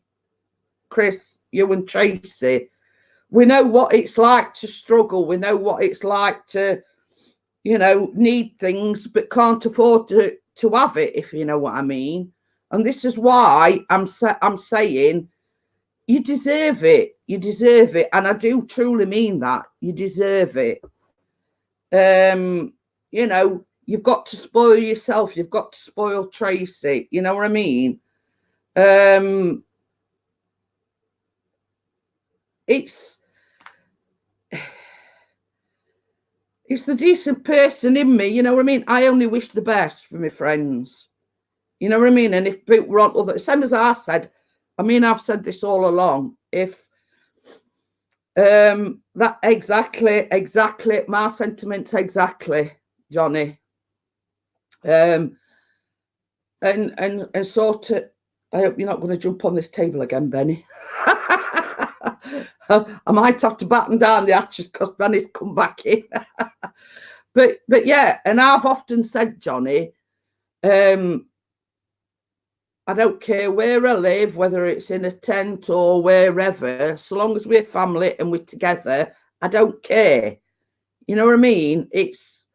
Chris, you and Tracy. We know what it's like to struggle. We know what it's like to, you know, need things but can't afford to have it, if you know what I mean. And this is why I'm saying you deserve it. You deserve it. And I do truly mean that. You deserve it. You know, you've got to spoil yourself. You've got to spoil Tracy. You know what I mean? It's the decent person in me. You know what I mean? I only wish the best for my friends. You know what I mean? And if people were on other, same as I said, I mean, I've said this all along. If that exactly my sentiments exactly, Johnny. And sort of, I hope you're not going to jump on this table again, Benny. I might have to batten down the hatches because Benny's come back in. but yeah, and I've often said, Johnny, I don't care where I live, whether it's in a tent or wherever, so long as we're family and we're together, I don't care. You know what I mean? It's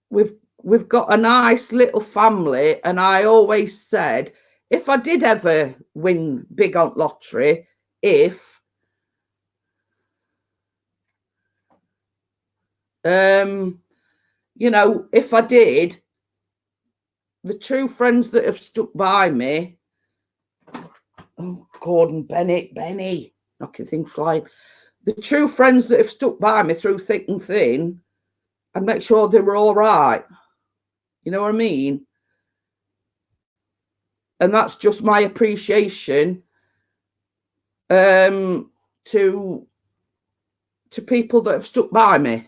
we've got a nice little family, and I always said, if I did ever win big on lottery, you know, if I did, the true friends that have stuck by me, oh, Gordon Bennett, Benny, knocking things flying. The true friends that have stuck by me through thick and thin, I'd make sure they were all right. You know what I mean? And that's just my appreciation to people that have stuck by me.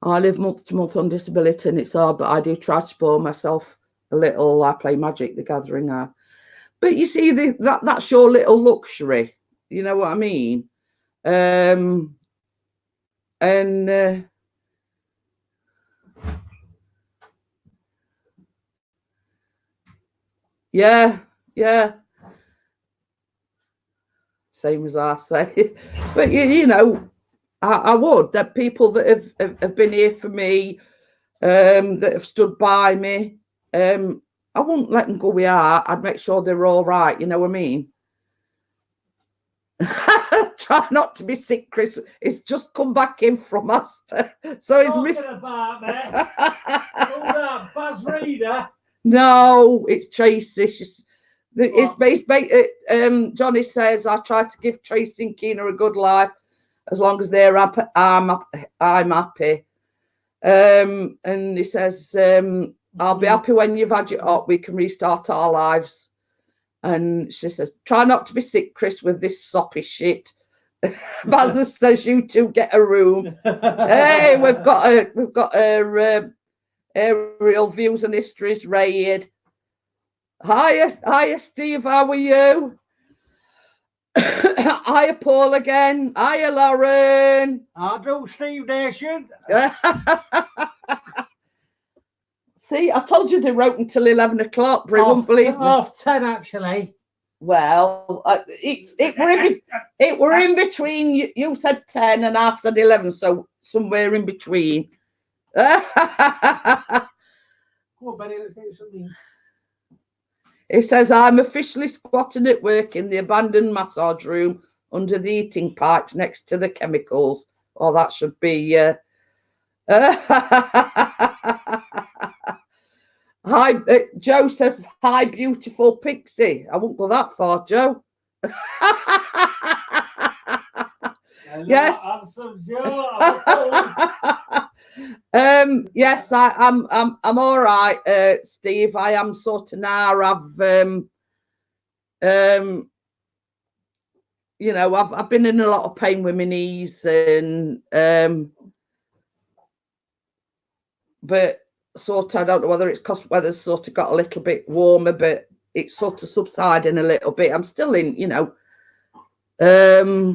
I live month to month on disability and it's hard, but I do try to spoil myself a little. I play Magic the Gathering. But you see, that's your little luxury. You know what I mean? Yeah. Same as I say. But, you know, I would. That people that have been here for me, that have stood by me, I wouldn't let them go with heart. I'd make sure they were all right. You know what I mean? Try not to be sick, Chris. It's just come back in from us. So it's talking about me. That Buzz Reader. No, it's Tracy. Johnny says, I try to give Tracy and Keena a good life as long as they're happy. I'm happy. And he says, I'll be happy when you've had your up. We can restart our lives. And she says, try not to be sick, Chris, with this soppy shit. Bazza says you two get a room. Hey, we've got a aerial views and histories raid. Hiya, Steve. How are you? Hiya, Paul again. Hiya, Lauren. I do, Steve Nation. See, I told you they wrote until 11 o'clock, but you wouldn't believe me. 10 actually. Well, it were in between. You said 10 and I said 11, so somewhere in between. Come on, Benny, let's get something. It says, I'm officially squatting at work in the abandoned massage room under the heating pipes next to the chemicals. Oh, that should be... Hi, Joe says, hi, beautiful Pixie. I won't go that far, Joe. Yes. Yes, I'm all right, Steve. I am sort of now. You know, I've been in a lot of pain with my knees, and but sort of, I don't know whether it's because weather's sort of got a little bit warmer, but it's sort of subsiding a little bit. I'm still in, you know. Yeah,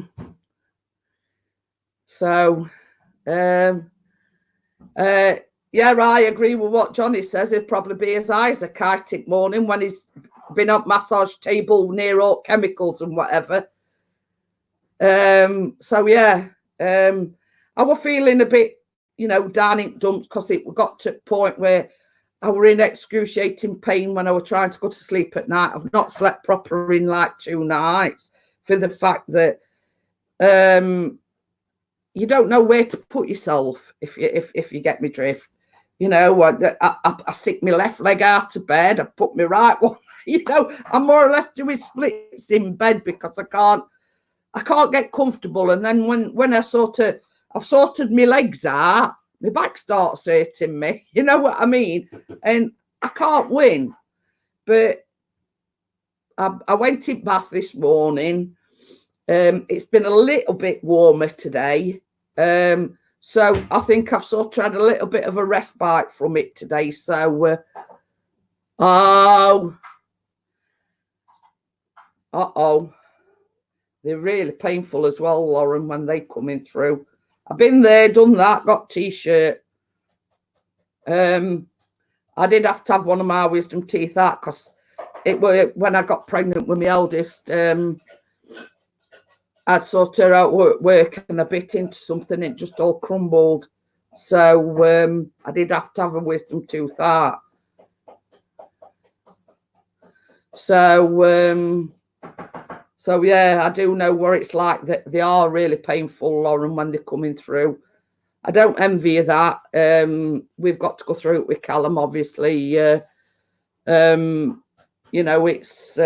I agree with what Johnny says. It'll probably be his eyes a kiting morning when he's been on massage table near all chemicals and whatever. So yeah, I was feeling a bit, you know, down in dumps because it got to a point where I were in excruciating pain when I was trying to go to sleep at night. I've not slept proper in like 2 nights for the fact that you don't know where to put yourself if you get me drift. You know, I stick my left leg out of bed, I put my right one, you know, I'm more or less doing splits in bed because I can't get comfortable. And then when I've sorted my legs out, my back starts hurting me. You know what I mean? And I can't win. But I went in bath this morning. It's been a little bit warmer today. So I think I've sort of had a little bit of a respite from it today. So, they're really painful as well, Lauren, when they coming through. I've been there, done that, got t-shirt. I did have to have one of my wisdom teeth out because it was when I got pregnant with my eldest. I'd sort of out work and I bit into something, it just all crumbled. So I did have to have a wisdom tooth out. So yeah, I do know what it's like. That they are really painful, Lauren, when they're coming through. I don't envy you that. We've got to go through it with Callum, obviously. You know, it's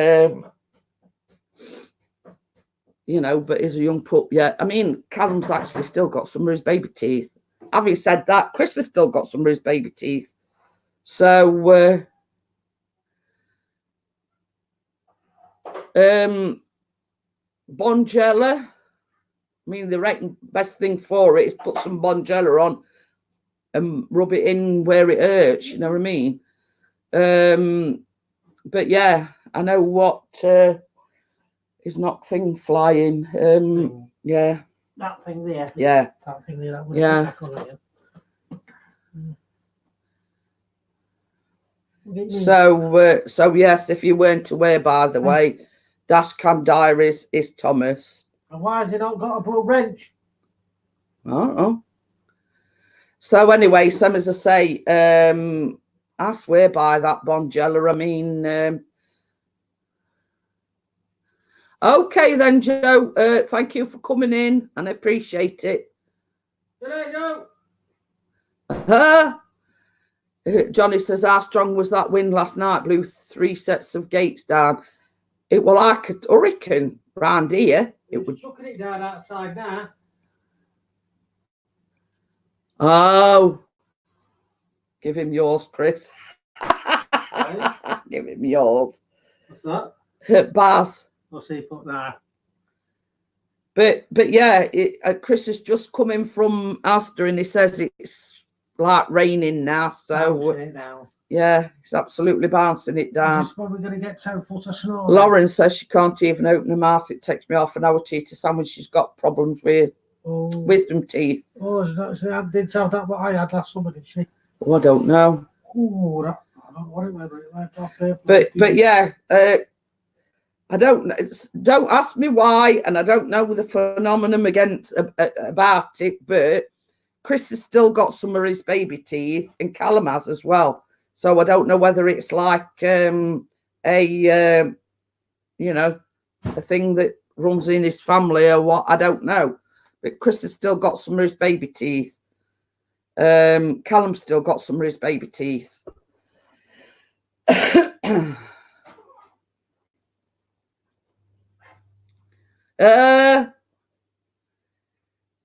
you know, but he's a young pup yet. I mean, Callum's actually still got some of his baby teeth. Having said that, Chris has still got some of his baby teeth. So, Bonjela, I mean, the best thing for it is put some Bonjela on and rub it in where it hurts, you know what I mean? But yeah, I know what is not thing flying. Yeah. That thing there. Yeah. That thing there. That Yeah. So yes, if you weren't aware, by the way, Dashcam Diaries is Thomas. And why has he not got a blue wrench? I don't know. So anyway, some as I say, I swear by that Bonjela. I mean, okay then, Joe. Thank you for coming in, and I appreciate it. Good night, Joe. Johnny says, how strong was that wind last night? Blew 3 sets of gates down. It was like a hurricane round here. It was chucking it down outside now. Oh, give him yours, Chris. Give him yours. What's that? Baz. What's he put there? But yeah, Chris is just coming from Asda and he says it's like raining now. So Bouncing it now. yeah, it's absolutely bouncing it down. Is this when we're going to get 10 foot of snow? Lauren says she can't even open her mouth. It takes me half an hour to eat a sandwich. She's got problems with wisdom teeth. Oh, that did sound that what I had last summer, did she? Oh, I don't know. Oh, I don't know what it went off there. But yeah, I don't ask me why, and I don't know the phenomenon about it. But Chris has still got some of his baby teeth, and Callum has as well. So I don't know whether it's like a thing that runs in his family or what. I don't know. But Chris has still got some of his baby teeth. Callum's still got some of his baby teeth.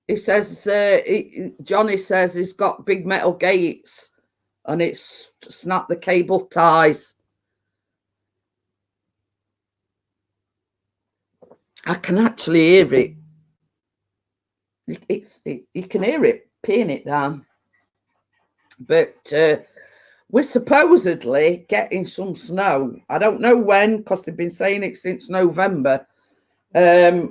He says, Johnny says he's got big metal gates and it's snapped the cable ties. I can actually hear it. You can hear it peeing it down. But we're supposedly getting some snow. I don't know when, because they've been saying it since November. Eh?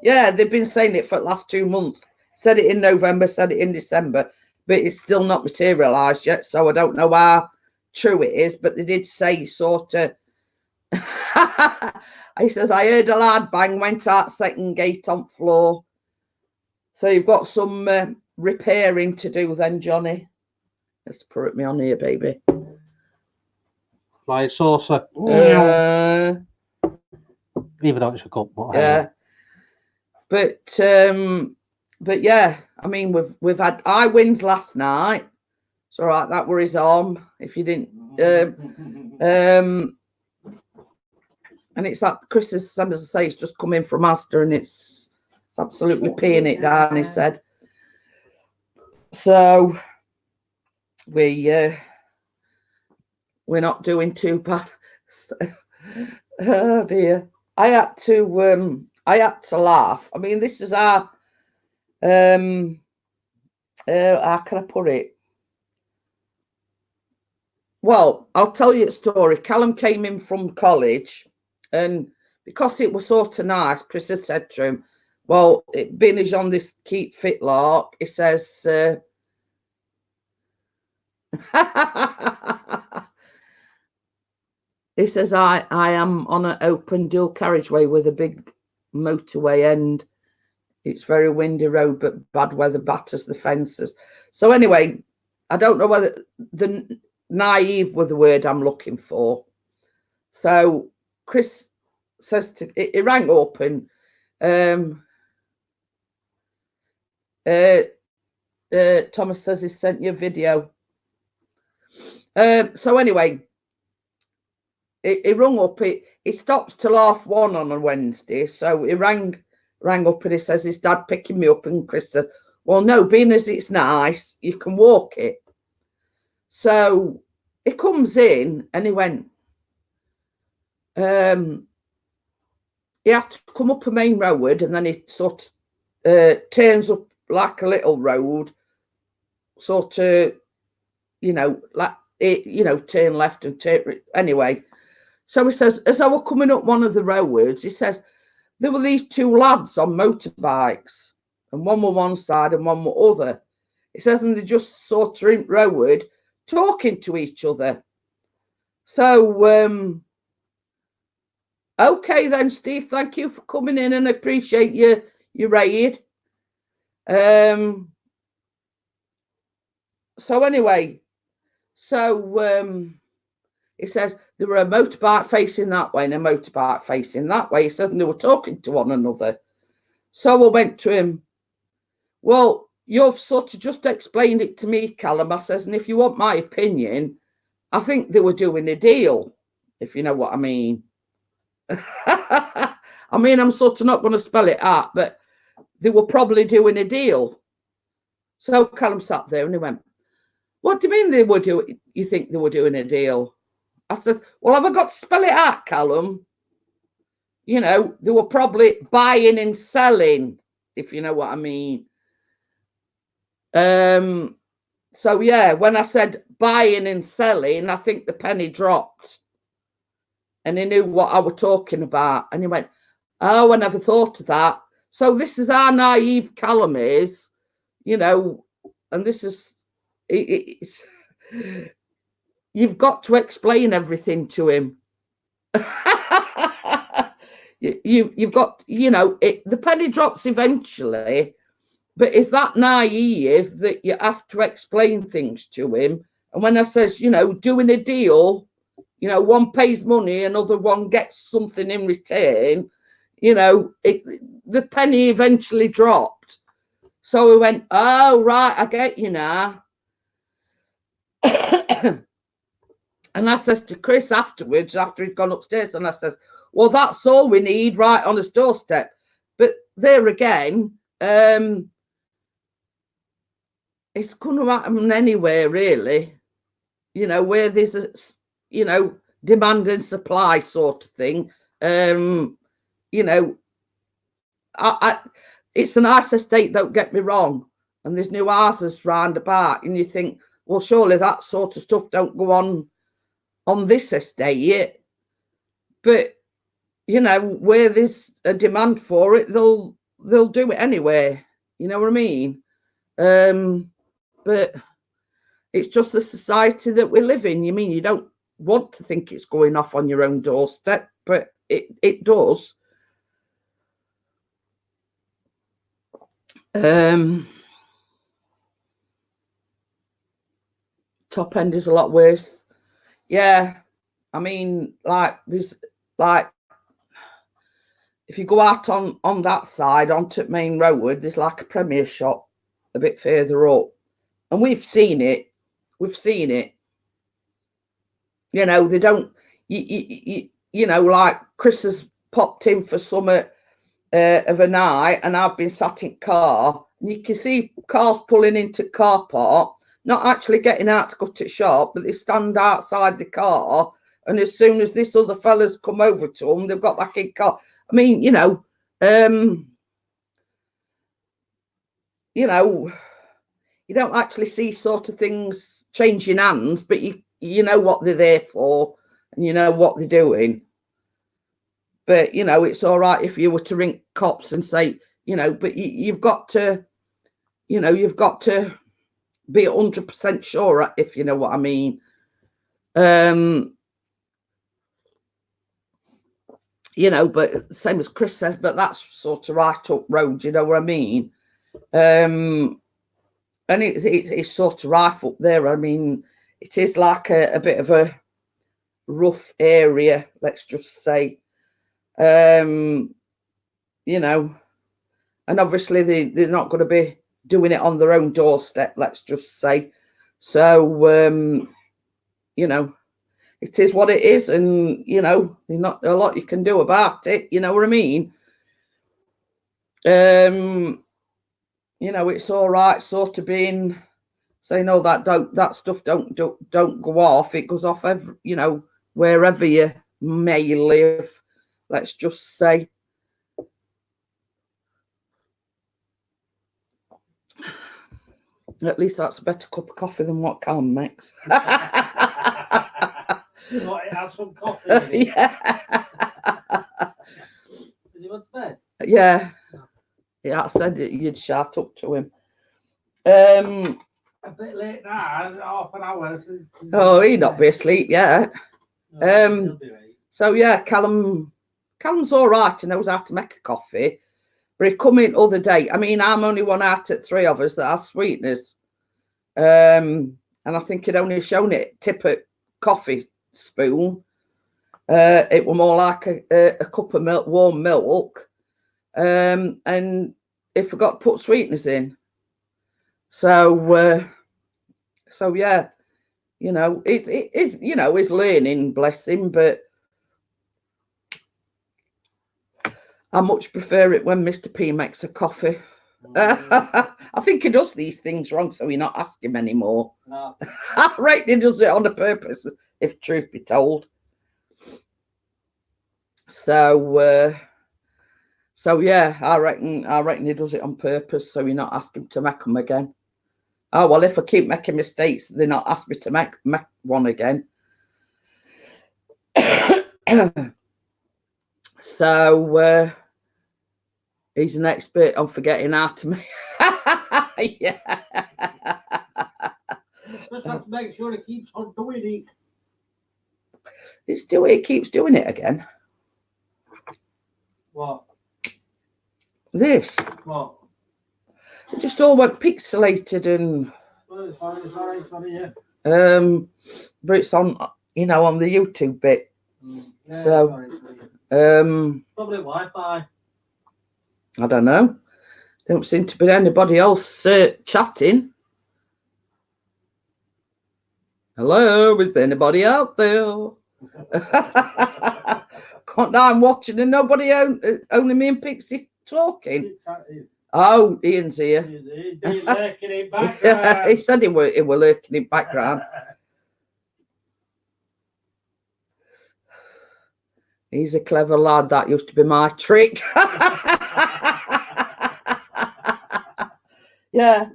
Yeah, they've been saying it for the last 2 months. Said it in November, said it in December, but it's still not materialised yet. So I don't know how true it is, but they did say sort of. He says, I heard a loud bang, went out second gate on floor. So you've got some repairing to do then, Johnny. Let's put me on here, baby. Like saucer. Even though it's a cup. Yeah. But yeah, I mean, we've had high winds last night. It's all right, that were his arm. If you didn't, and it's like Chris is, as I say, it's just come in from Asda and it's absolutely peeing it down. He said. So we're not doing too bad. Oh dear, I had to laugh. I mean, this is our how can I put it? Well, I'll tell you a story. Callum came in from college, and because it was sort of nice, Chris had said to him, well, being as on this keep fit lark, he says, he says, I am on an open dual carriageway with a big motorway end. It's very windy road, but bad weather batters the fences. So anyway, I don't know whether the naive was the word I'm looking for. So Chris says he rang up and Thomas says he sent you a video. So anyway, he rung up. He stops till 1:30 on a Wednesday. So he rang up and he says his dad picking me up, and Chris said, well, no, being as it's nice, you can walk it. So he comes in and he went, he has to come up a main road, and then he sort of turns up like a little road, sort of, like it, turn left and turn. Anyway, so he says, as I were coming up one of the roads, he says, there were these two lads on motorbikes, and one were one side and one were other. He says, and they just sort of in road talking to each other. So, okay then, Steve, thank you for coming in and I appreciate your raid. So anyway, he says there were a motorbike facing that way and a motorbike facing that way. He says, and they were talking to one another. So I went to him, well, you've sort of just explained it to me, Callum. I says, and if you want my opinion, I think they were doing a deal, if you know what I mean. I mean, I'm sort of not going to spell it out, but they were probably doing a deal. So Callum sat there and he went, what do you mean they were doing? You think they were doing a deal? I said, well, have I got to spell it out, Callum? you know, they were probably buying and selling, if you know what I mean. So yeah, when I said buying and selling, I think the penny dropped. And he knew what I was talking about. And he went, oh, I never thought of that. So this is how naive Callum is, you know, and this is, it's, you've got to explain everything to him. You've got, you know, the penny drops eventually, but is that naive that you have to explain things to him? And when I says, you know, doing a deal, you know, one pays money, another one gets something in return, you know, the penny eventually dropped. So we went, oh, right, I get you now. And I says to Chris afterwards, after he'd gone upstairs, and I says, well, that's all we need right on his doorstep. But there again, it's going to happen anywhere, really, you know, where there's a, you know, demand and supply sort of thing. You know, it's a nice estate, don't get me wrong, and there's new houses round about, and you think, well, surely that sort of stuff don't go on this estate yet. But you know, where there's a demand for it, they'll do it anyway. You know what I mean? But it's just the society that we live in. You mean you don't want to think it's going off on your own doorstep, but it does. Top end is a lot worse. Yeah, I mean, like there's like, if you go out on that side onto Main Road, there's like a Premier shop a bit further up, and we've seen it. You know, they don't. You know, like Chris has popped in for summer of a night, and I've been sat in car, and you can see cars pulling into car park, not actually getting out to go to the shop, but they stand outside the car, and as soon as this other fella's come over to them, they've got back in car. I mean, you know, you don't actually see sort of things changing hands, but you know what they're there for, and you know what they're doing. But you know, it's all right if you were to ring cops and say, you know, but you've got to, you know, you've got to be 100% sure, if you know what I mean. You know, but same as Chris says, but that's sort of right up road, you know what I mean? And it's sort of rife up there. I mean, it is like a bit of a rough area, let's just say. You know, and obviously they're not going to be doing it on their own doorstep, let's just say. So, you know, it is what it is, and you know, there's not a lot you can do about it. You know what I mean? You know, it's all right, sort of being saying, "Oh, that stuff don't go off." It goes off every, you know, wherever you may live. Let's just say. At least that's a better cup of coffee than what Callum makes. What, it has some coffee in it? Yeah. Does he want to bed? Yeah. Yeah, I said that you'd shout up to him. A bit late now, half an hour. Oh, he'd not be asleep yet. No, So yeah, Callum's all right. He knows how to make a coffee. But he come in other day. I mean, I'm only one out of three of us that has sweeteners. And I think he'd only shown it tip at coffee spoon. It was more like a cup of milk, warm milk. And he forgot to put sweeteners in. So yeah, you know, it is, you know, he's learning, bless him, but I much prefer it when Mr. P makes a coffee. I think he does these things wrong, so you're not asking him anymore. No. I reckon he does it on a purpose, if truth be told. So yeah, I reckon he does it on purpose, so you're not asking to make them again. Oh well, if I keep making mistakes, they're not asking me to make one again. So he's an expert on forgetting how to make. Yeah. Just have to make sure it keeps on doing it. It keeps doing it again. What? This. What? It just all went pixelated and. Well, it's fine, yeah. But it's on, on the YouTube bit. Yeah, So, probably Wi-Fi. I don't know. Don't seem to be anybody else chatting. Hello, is there anybody out there? I'm watching and nobody only me and Pixie talking. Oh, Ian's here. He's lurking in background. He said he were lurking in background. He's a clever lad. That used to be my trick. Yeah.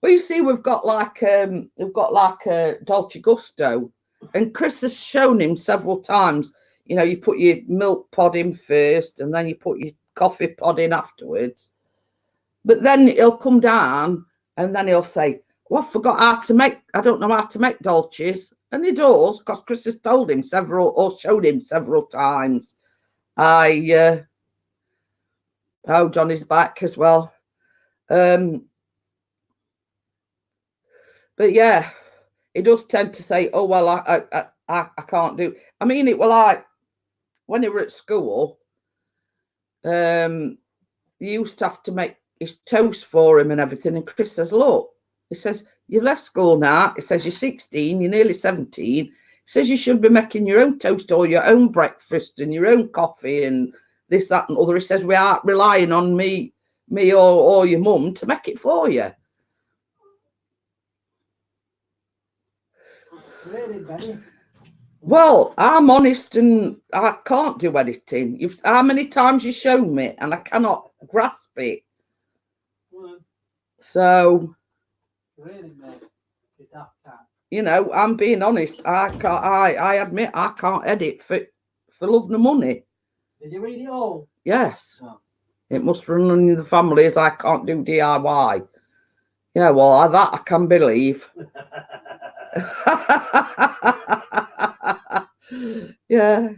Well, you see, we've got like a Dolce Gusto, and Chris has shown him several times. You put your milk pod in first, and then you put your coffee pod in afterwards. But then he'll come down, and then he'll say, "Well, I forgot how to make. I don't know how to make Dolces," and he does because Chris has told him showed him several times. Oh, Johnny's back as well. But yeah, he does tend to say, "Oh well, I can't do." I mean, it was like when he were at school. He used to have to make his toast for him and everything. And Chris says, "Look," he says, "you've left school now." He says, "You're 16, you're nearly 17." He says, "You should be making your own toast or your own breakfast and your own coffee and this, that, and other." He says, "We aren't relying on me or your mum to make it for you." Really, Benny? Well, I'm honest and I can't do editing. How many times you shown me and I cannot grasp it. Well, so, really, mate? I'm being honest. I can't. I admit I can't edit for love nor money. Did you read it all? Yes. Oh. It must run in the family as I can't do DIY. Yeah, well, that I can believe. Yeah.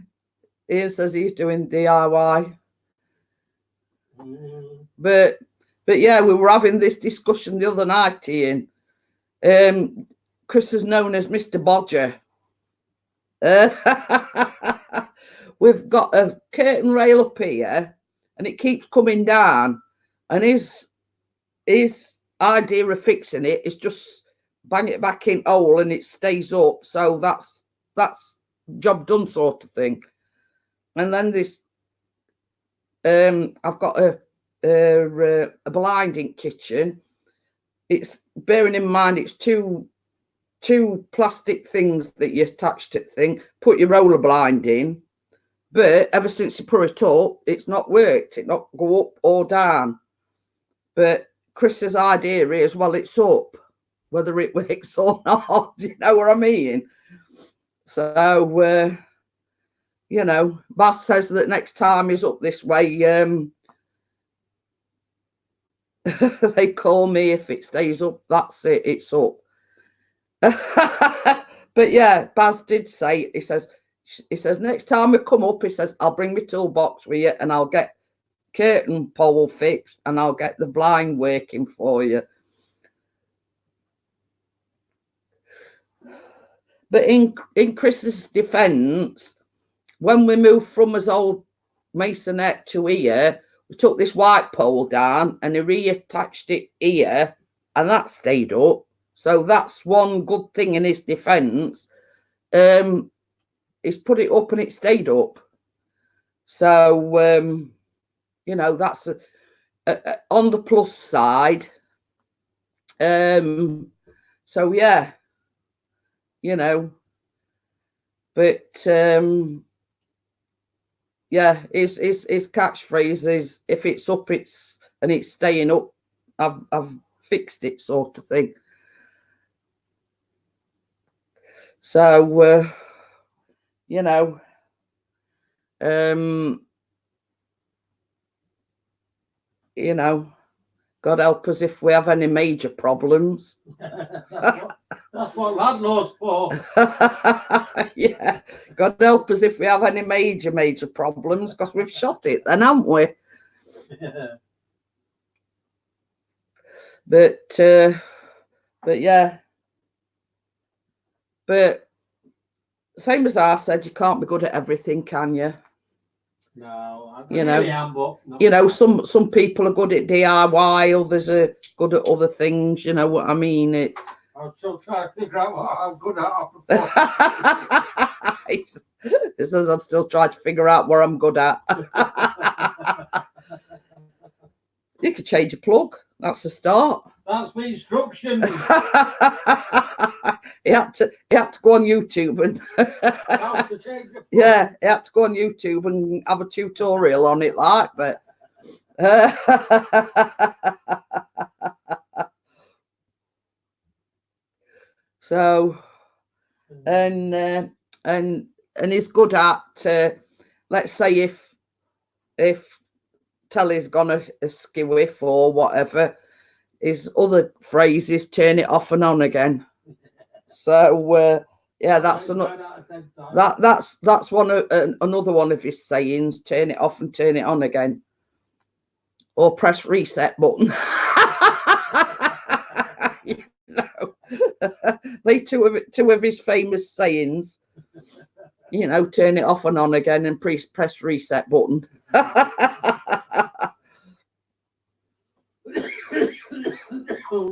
Ian says he's doing DIY. But yeah, we were having this discussion the other night, Ian. Chris is known as Mr. Bodger. We've got a curtain rail up here and it keeps coming down, and his idea of fixing it is just bang it back in hole and it stays up. So that's job done sort of thing. And then this I've got a blinding kitchen. It's bearing in mind it's two plastic things that you attach to the thing, put your roller blind in, but ever since you put it up, it's not worked. It not go up or down. But Chris's idea is, well, it's up, whether it works or not. You know what I mean? So Baz says that next time he's up this way, they call me if it stays up. That's it, it's up. But yeah, Baz did say, he says next time we come up, he says, I'll bring my toolbox with you and I'll get curtain pole fixed and I'll get the blind working for you. But in Chris's defence, when we moved from his old masonette to here, we took this white pole down and he reattached it here and that stayed up. So that's one good thing in his defence. He's put it up and it stayed up. So, that's on the plus side. So, yeah, but yeah, his catchphrase is, if it's up, it's staying up. I've fixed it, sort of thing. So you know, you know, God help us if we have any major problems. That's what landlord's for. Yeah, God help us if we have any major problems, because we've shot it then, haven't we? But yeah, but same as I said, you can't be good at everything, can you? No, I You really know, am, but not you know, some people are good at DIY, others are good at other things. You know what I mean? I'm still trying to figure out what I'm good at. It says I'm still trying to figure out what I'm good at. You could change a plug. That's a start. That's my instructions. He had to go on YouTube and How to change a plug. yeah, he had to go on YouTube and have a tutorial on it, like. But so and he's good at let's say if telly's gone askew or whatever, his other phrases turn it off and on again. So yeah, that's that's one of another one of his sayings: turn it off and turn it on again, or press reset button. You know, they two of his famous sayings. You know, turn it off and on again, and press reset button.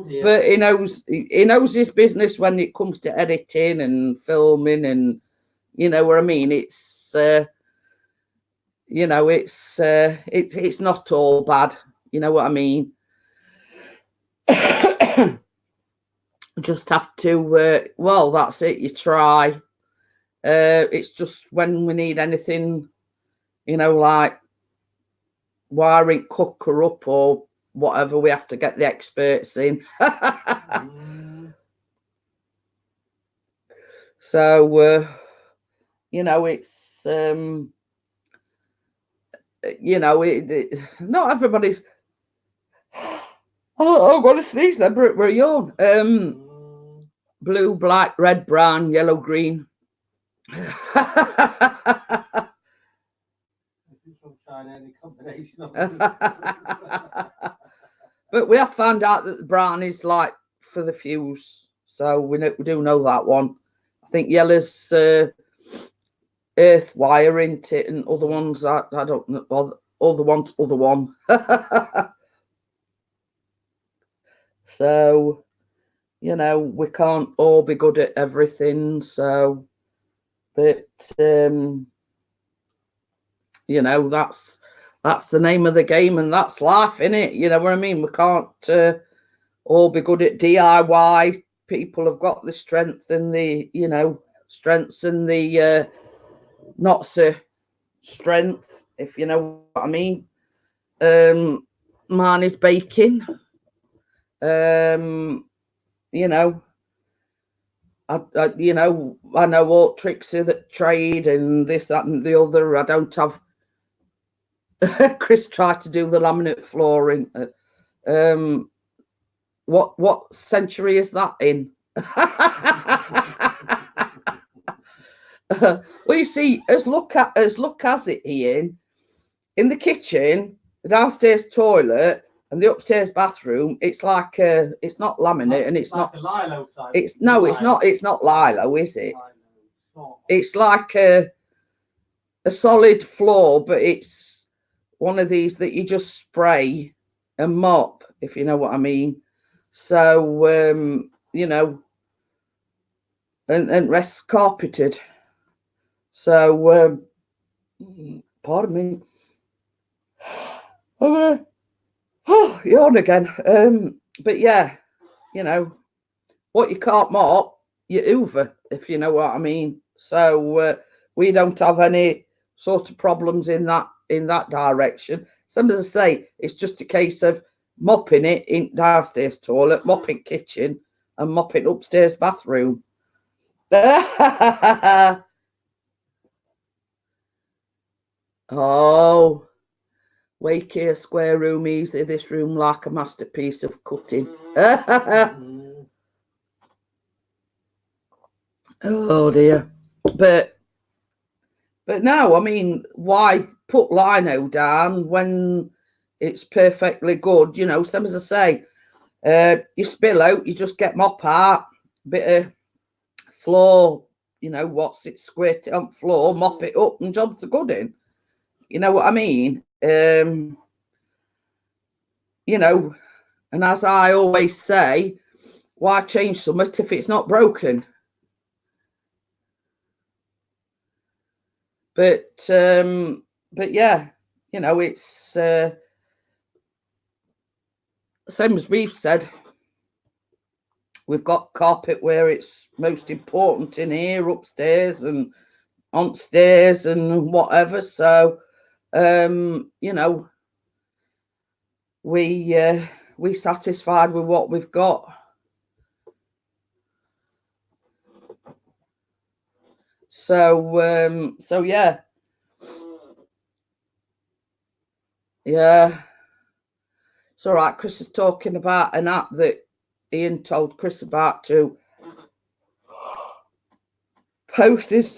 Yeah. But he knows his business when it comes to editing and filming, and you know what I mean. It's you know, it's not all bad. You know what I mean. Just have to well, that's it. You try. It's just when we need anything, you know, like wiring cooker up or whatever, we have to get the experts in. So you know, it's you know, not everybody's. Oh, I'm gonna sneeze then. We're yawn. Blue, black, red, brown, yellow, green. But we have found out that the brown is like for the fuse, so we do know that one. I think yellow's earth wire into it, and other ones I don't know. Other one. So you know, we can't all be good at everything. So, but you know, that's the name of the game, and that's life, innit? You know what I mean? We can't all be good at DIY. People have got the strength and the, you know, strengths and the not so strength, if you know what I mean. Mine is baking. You know, I you know, I know all tricks of the trade and this, that, and the other. I don't have. Chris tried to do the laminate flooring. What century is that in? Well, you see, as luck as it, Ian, in the kitchen, the downstairs toilet, and the upstairs bathroom, it's like it's not laminate, and it's like not. A Lilo type. It's no, it's not. It's not Lilo, is it? It's like a solid floor, but it's one of these that you just spray and mop, if you know what I mean. So you know, and rest carpeted. So pardon me. Oh, yawn again. But yeah, you know, what you can't mop, you hoover, if you know what I mean. So we don't have any sort of problems in that direction. Some as I say, it's just a case of mopping it in downstairs toilet, mopping kitchen, and mopping upstairs bathroom. Oh, Wacky, a square room easy. This room like a masterpiece of cutting. Oh dear. But no, I mean, why put lino down when it's perfectly good? You know, same as I say, you spill out, you just get mop out, bit of floor, you know, what's it, squirt it on floor, mop it up, and jobs are good in. You know what I mean? You know, and as I always say, why change something if it's not broken? But yeah, you know, it's same as we've said. We've got carpet where it's most important in here, upstairs and on stairs and whatever. So, you know, we satisfied with what we've got. So, so yeah. Yeah. It's all right. Chris is talking about an app that Ian told Chris about to post his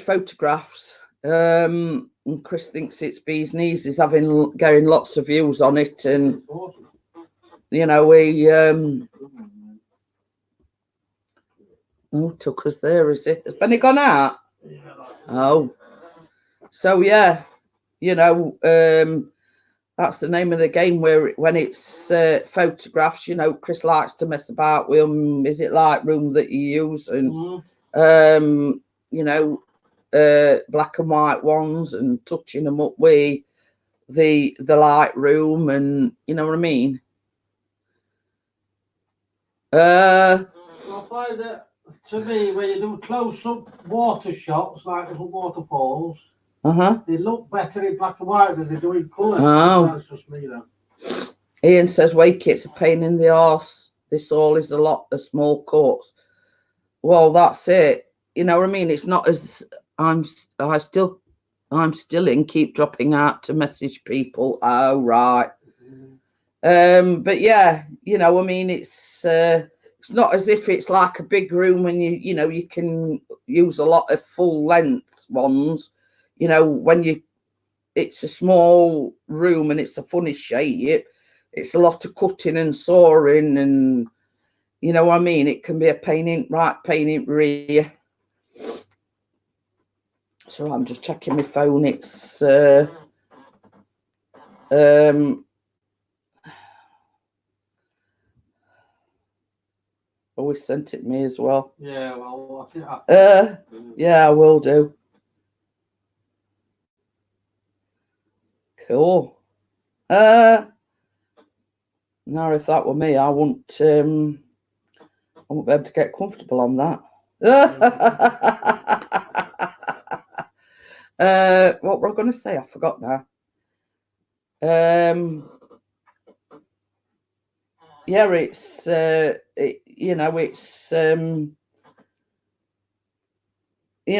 photographs. And Chris thinks it's bee's knees. He's getting lots of views on it, and you know, we oh, took us there, is it? Has Benny gone out? Oh, so yeah, you know, that's the name of the game where when it's photographs, you know, Chris likes to mess about with them. Is it Lightroom that you use? And you know, black and white ones, and touching them up with the Lightroom, and you know what I mean. I find that to me, when you do close-up water shots like little waterfalls, they look better in black and white than they do in colour. Oh, that's just me though. Ian says, "Wakey, it's a pain in the arse. This all is a lot of small cuts." Well, that's it. You know what I mean? It's not as I'm still in, keep dropping out to message people. Oh, right. But yeah, you know, I mean, it's not as if it's like a big room and you know, you can use a lot of full length ones. You know, when it's a small room and it's a funny shape, it's a lot of cutting and sawing, and you know what I mean? It can be a pain in rear. So I'm just checking my phone. It's always sent it me as well. Yeah, well, I think yeah, I will do. Cool. Now, if that were me, I wouldn't be able to get comfortable on that. What were I going to say? I forgot now. Yeah, it's you know, it's you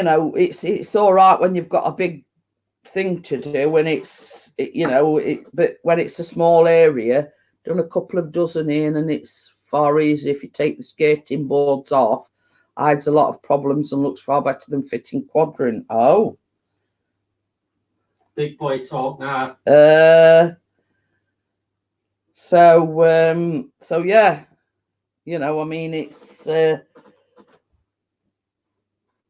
know, it's all right when you've got a big thing to do, and you know, but when it's a small area, done a couple of dozen in, and it's far easier if you take the skating boards off. Hides a lot of problems and looks far better than fitting quadrant. Oh, big boy talk now. So yeah, you know, I mean, it's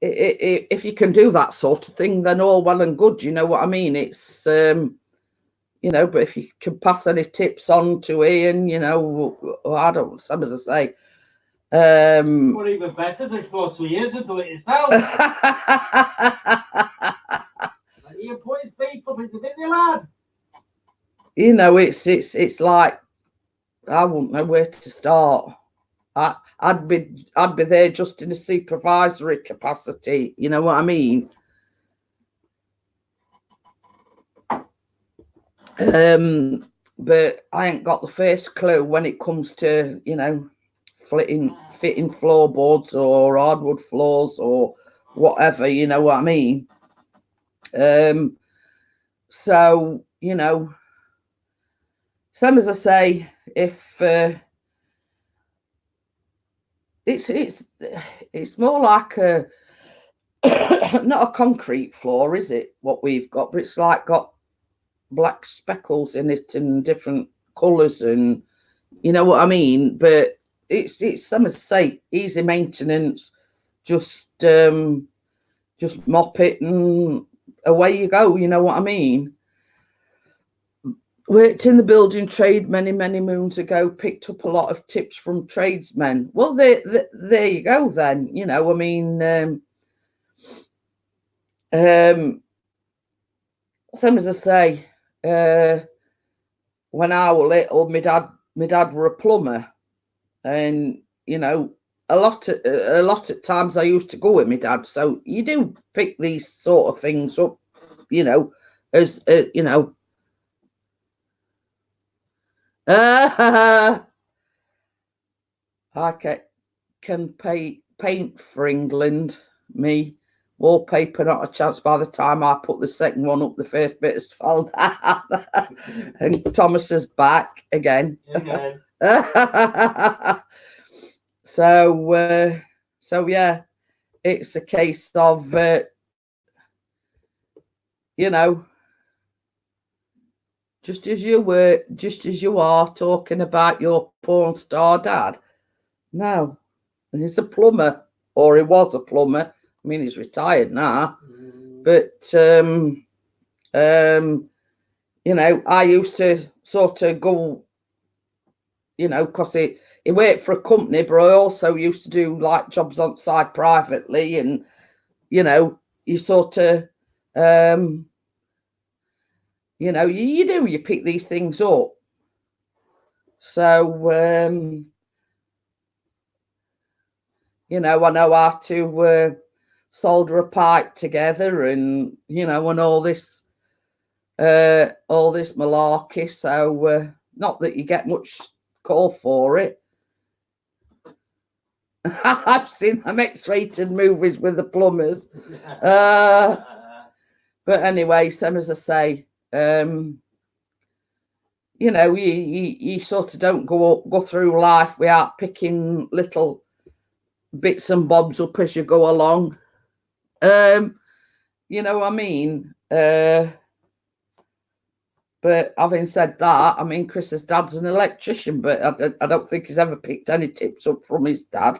if you can do that sort of thing, then all well and good. You know what I mean? It's you know, but if you can pass any tips on to Ian, you know, I don't. Some as I say. Or even better, just go to Ian to do it yourself. Ian put his feet up, he's a busy lad. You know, it's like I wouldn't know where to start. I'd be there just in a supervisory capacity. You know what I mean? But I ain't got the first clue when it comes to, you know, fitting floorboards or hardwood floors or whatever, you know what I mean? So, you know, same as I say, if it's more like a not a concrete floor, is it? What we've got, but it's like got black speckles in it and different colours, and you know what I mean. But it's same as I say, easy maintenance. Just mop it and away you go. You know what I mean. Worked in the building trade many moons ago. Picked up a lot of tips from tradesmen. Well, there you go then. You know, I mean, same as I say, when I was little, my dad were a plumber, and you know, a lot of times I used to go with my dad. So you do pick these sort of things up, you know, as you know. I can paint for England. Me, wallpaper, not a chance. By the time I put the second one up, the first bit has fallen down. And Thomas is back again. So yeah, it's a case of you know, just as you are talking about your porn star dad. No, he's a plumber, or he was a plumber. I mean, he's retired now, but you know, I used to sort of go, you know, because he worked for a company, but I also used to do like jobs on site privately, and you know, you sort of you know, you pick these things up. So you know, I know how to solder a pipe together, and you know, and all this malarkey. So not that you get much call for it. I've seen them X-rated movies with the plumbers. But anyway, same as I say, you know, you sort of don't go through life without picking little bits and bobs up as you go along. You know what I mean? But having said that, I mean, Chris's dad's an electrician, but I don't think he's ever picked any tips up from his dad.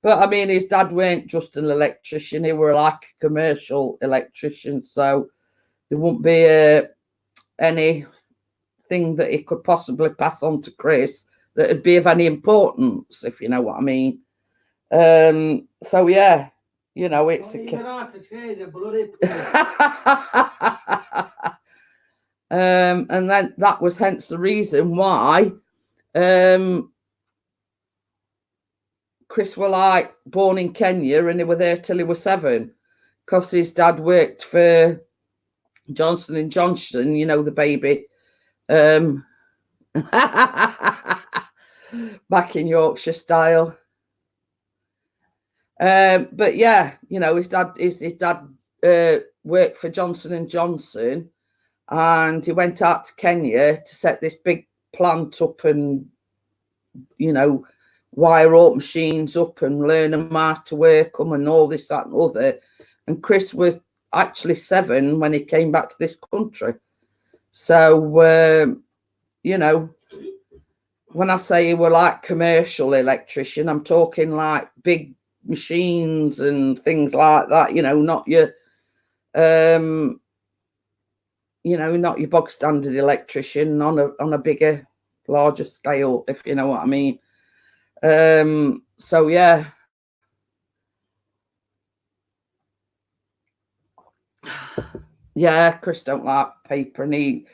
But I mean, his dad weren't just an electrician; he were like a commercial electrician. So there wouldn't be anything that he could possibly pass on to Chris that would be of any importance, if you know what I mean. So yeah, you know, it's and then that was hence the reason why Chris were like born in Kenya, and he were there till he was 7, because his dad worked for Johnson and Johnson, you know, the baby, back in Yorkshire style. But yeah, you know, his dad worked for Johnson and Johnson, and he went out to Kenya to set this big plant up and, you know, wire up machines up and learn them how to work them and all this, that and other. And Chris was actually 7 when he came back to this country. So, you know, when I say he were like commercial electrician, I'm talking like big machines and things like that, you know, not your you know, not your bog standard electrician, on a bigger, larger scale, if you know what I mean. So yeah, Chris don't like paper, and he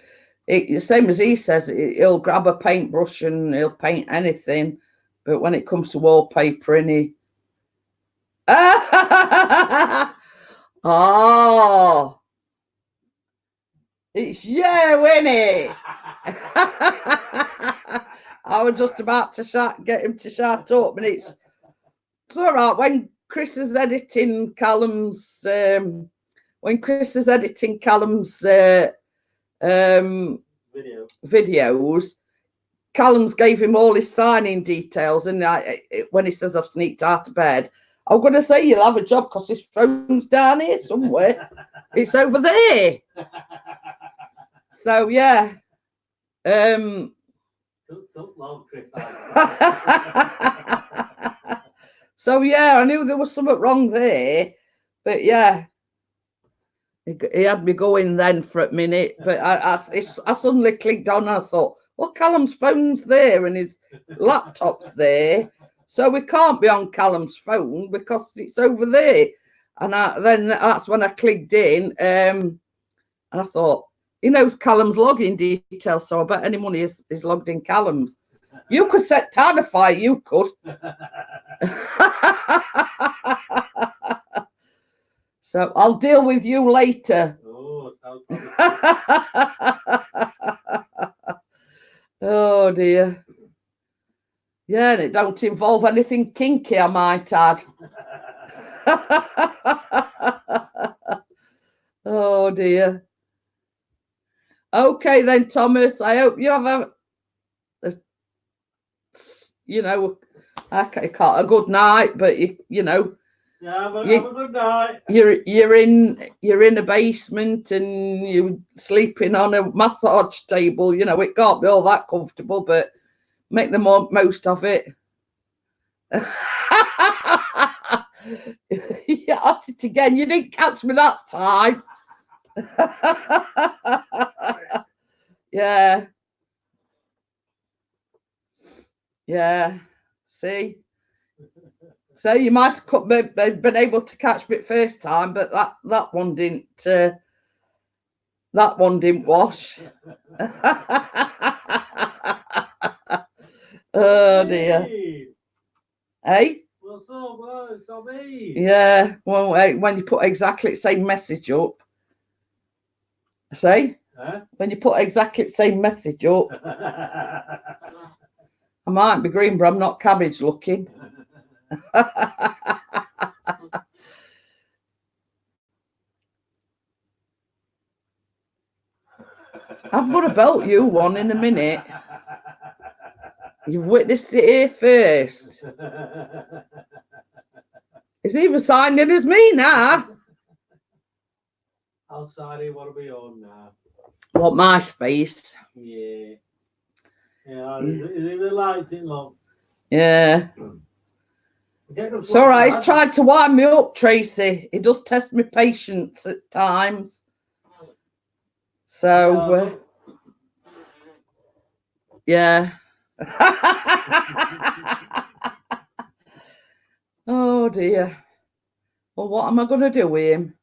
same as he says, he'll grab a paintbrush and he'll paint anything, but when it comes to wallpaper, and he oh, It's you, isn't it? I was just about to get him to shut up, and it's all right. When Chris is editing Callum's, videos, Callum's gave him all his signing details, and when he says I've sneaked out of bed, I'm going to say you'll have a job because his phone's down here somewhere. It's over there. So yeah. So yeah, I knew there was something wrong there, but yeah, he had me going then for a minute. But I suddenly clicked on and I thought, well, Callum's phone's there and his laptop's there, so we can't be on Callum's phone because it's over there. And then that's when I clicked in, and I thought, he knows Callum's login details, so I bet any money is logged in Callum's. You could set Tadify, you could. So I'll deal with you later. Oh dear. Yeah, and it don't involve anything kinky, I might add. Oh dear. Okay then, Thomas, I hope you have a a good night, but you know. Yeah, have a good night. You're in a basement and you're sleeping on a massage table. You know, it can't be all that comfortable, but make the most of it. You're at it again. You didn't catch me that time. Yeah. Yeah. See? So you might have been able to catch me first time, but that one didn't. That one didn't wash. Oh dear. Hey. What's up? Well, it's not me. Yeah. Well, when you put exactly the same message up. See? Huh? When you put exactly the same message up. I might be green, but I'm not cabbage looking. I'm going to belt you one in a minute. You've witnessed it here first. It's even signed in as me now. Outside here, what are we on now? What, MySpace? Yeah. Yeah, is it light it long? Yeah. It's all right. He's tried to wind me up, Tracy. He does test my patience at times. So, yeah. Oh dear. Well, what am I going to do with him?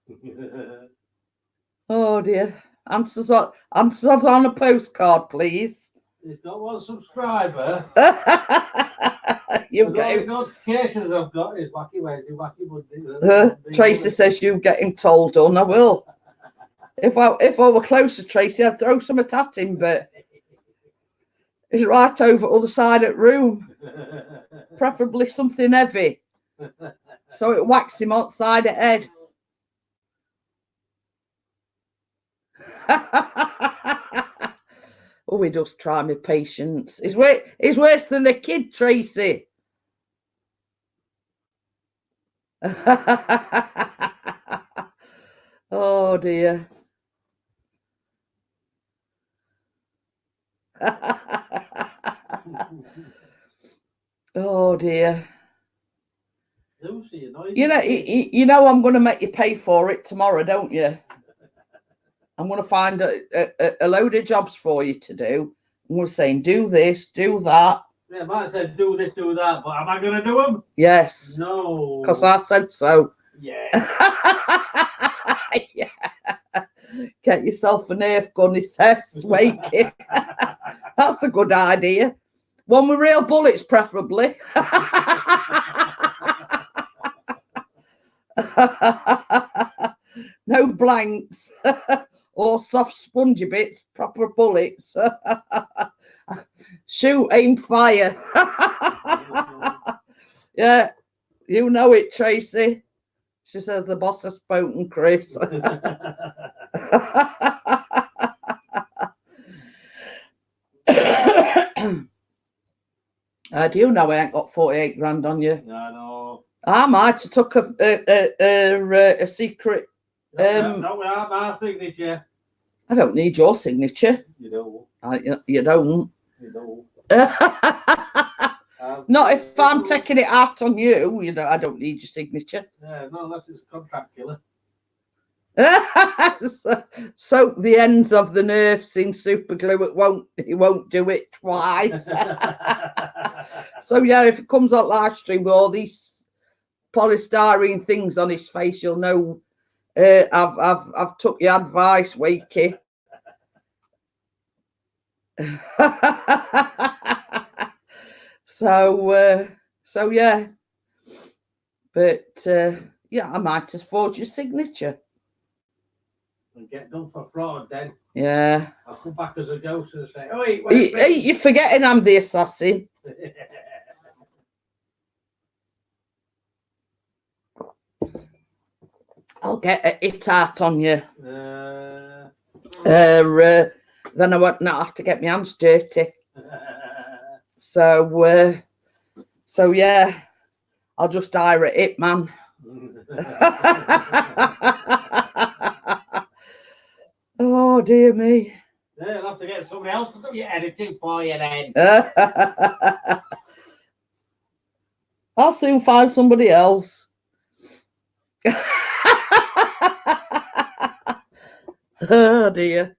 Oh dear. Answers on a postcard, please. He's got one subscriber. You get him. The notifications I've got is Wacky Wednesday, Wacky Monday. Tracy says you get him told on. I will. If I were closer, Tracy, I'd throw some at him, but he's right over the other side of the room. Preferably something heavy, so it whacks him outside the head. Oh, he does try my patience. He's worse than a kid, Tracy. Oh dear. Oh dear. Lucy, you know I'm going to make you pay for it tomorrow, don't you? I'm going to find a load of jobs for you to do. And we're saying, do this, do that. Yeah, I might have said do this, do that, but am I going to do them? Yes. No. Because I said so. Yeah. Yeah. Get yourself a Nerf gun, he says, Wakey. That's a good idea. One with real bullets, preferably. No blanks. All soft, spongy bits, proper bullets. Shoot, aim, fire. Yeah, you know it, Tracy. She says the boss has spoken, Chris. Do you know I ain't got 48 grand on you? Yeah, I know. I might have took a secret. No, we have our signature. I don't need your signature. You don't. You don't. You don't. Not if I'm taking it out on you. You know, I don't need your signature. Yeah, no, unless it's a contract killer. Soak the ends of the nerves in super glue. It won't do it twice. So yeah, if it comes on live stream with all these polystyrene things on his face, you'll know I've took your advice, Wacky. So yeah, but yeah, I might just forge your signature and get done for fraud. Then yeah, I'll come back as a ghost and say, "Oh, wait, you're forgetting I'm the assassin." I'll get a hit out on you. Then I won't not have to get my hands dirty. So yeah, I'll just hire a hit man. Oh dear me. Yeah, I'll have to get somebody else to do your editing for you then. I'll soon find somebody else. Oh dear.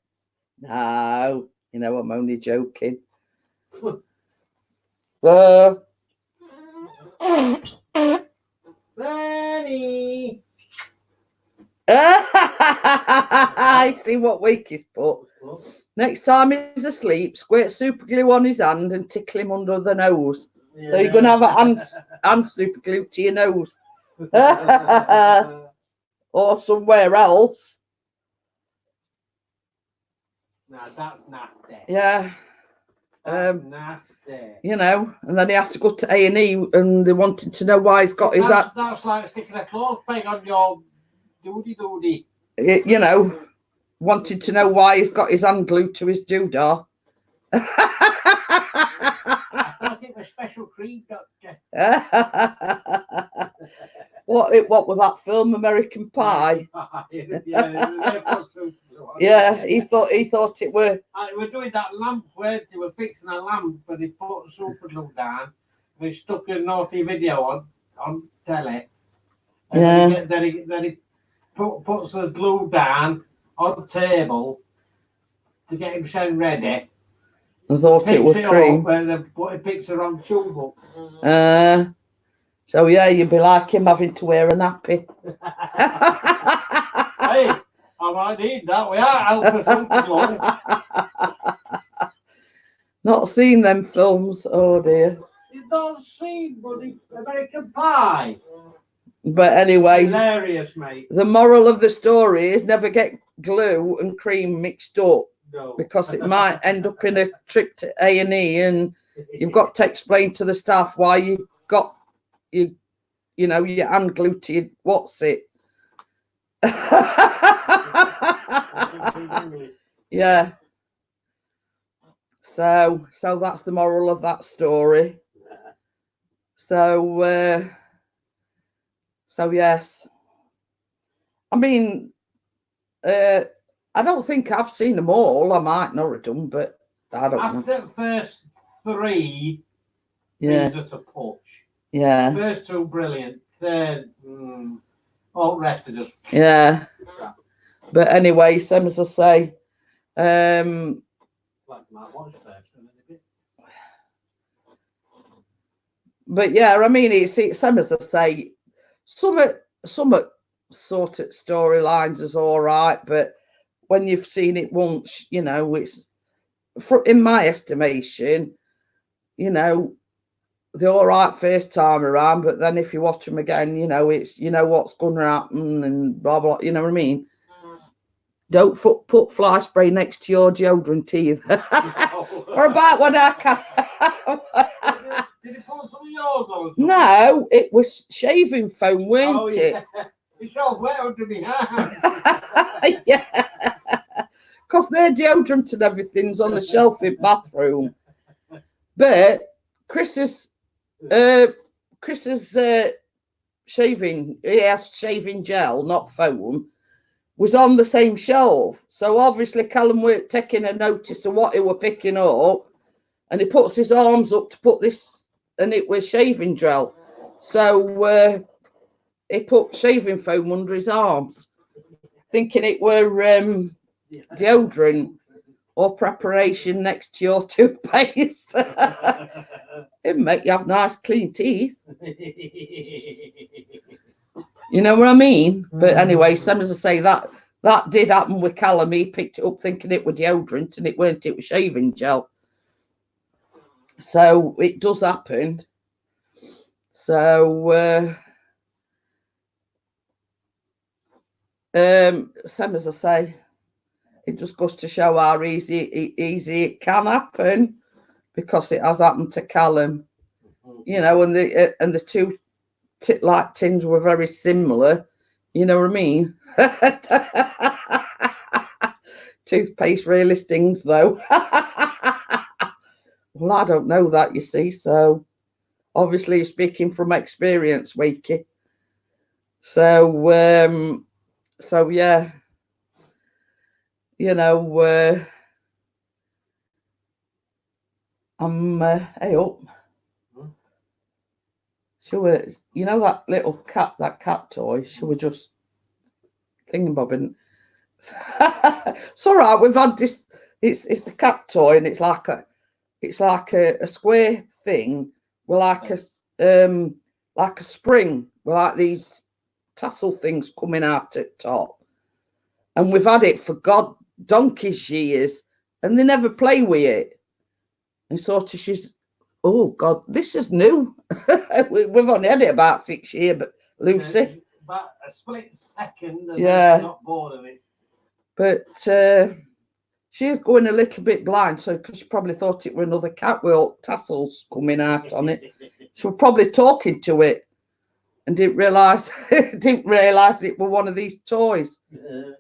No, you know, I'm only joking. Benny. I see what Wakey's put. Next time he's asleep, squirt super glue on his hand and tickle him under the nose. Yeah. So you're going to have a hand super glue to your nose. Or somewhere else. No, that's nasty. Yeah. That's nasty. You know, and then he has to go to A&E and they wanted to know why he's got That's like sticking a clothespin on your doody. You know, wanted to know why he's got his hand glued to his doodah. I thought it was special cream, Doctor. What was that film, American Pie? Yeah, he thought it were. We're doing that lamp, weren't we? We're fixing a lamp, and he put super glue down. We stuck a naughty video on telly. And then he puts the glue down on the table to get himself ready. I thought it was cream. But he picks the wrong tube up. So yeah, you'd be like him having to wear a nappy. Hey, I might need that. We are out for something long. Not seen them films. Oh dear. You don't see bloody American Pie. But anyway, hilarious, mate. The moral of the story is never get glue and cream mixed up. No. Because it might end up in a trip to A&E, and you've got to explain to the staff why you got you know your hand glued to your what's it. Yeah. So that's the moral of that story. So yes. I mean, I don't think I've seen them all. I might not have done, but I don't know. After the first three, yeah, just a push. Yeah. First two, brilliant. Third, all the rest are just. Yeah. Crap. But anyway, same as I say. But yeah, I mean, it's same as I say. Some sort of storylines is all right, but when you've seen it once, you know, it's in my estimation, you know, they're all right first time around, but then if you watch them again, you know, it's, you know, what's going to happen and blah blah, you know what I mean. don't put fly spray next to your deodorant either. Or about when I can. Did he put some of yours on? No, it was shaving foam, weren't it? It's all wet under my hands. Yeah. Because their deodorant and everything's on the shelf in bathroom. But Chris's shaving, he has shaving gel, not foam, was on the same shelf. So obviously Callum weren't taking a notice of what he were picking up, and he puts his arms up to put this, and it was shaving gel. So he put shaving foam under his arms, thinking it were deodorant or preparation next to your toothpaste. It'd make you have nice clean teeth. You know what I mean? But anyway, same as I say, that did happen with Callum. He picked it up thinking it was deodorant, and it weren't. It was shaving gel. So it does happen. So same as I say, it just goes to show how easy it can happen, because it has happened to Callum. You know, and the two like tins were very similar. You know what I mean? Toothpaste really stings, though. Well, I don't know that, you see. So obviously you're speaking from experience, Wacky. So so yeah, you know, I'm hey up. Should we, you know, that little cat, that cat toy, should we just thingamabobbing? It's all right, we've had this, it's the cat toy, and it's like a square thing with like a spring with like these tassel things coming out at top. And we've had it for donkey's years, and they never play with it. And sort of she's, oh God, this is new. We've only had it about 6 years, but Lucy. About a split second, and yeah, not bored of it. But she is going a little bit blind, so because she probably thought it were another cat with all tassels coming out on it. She was probably talking to it and didn't realise it were one of these toys. Yeah.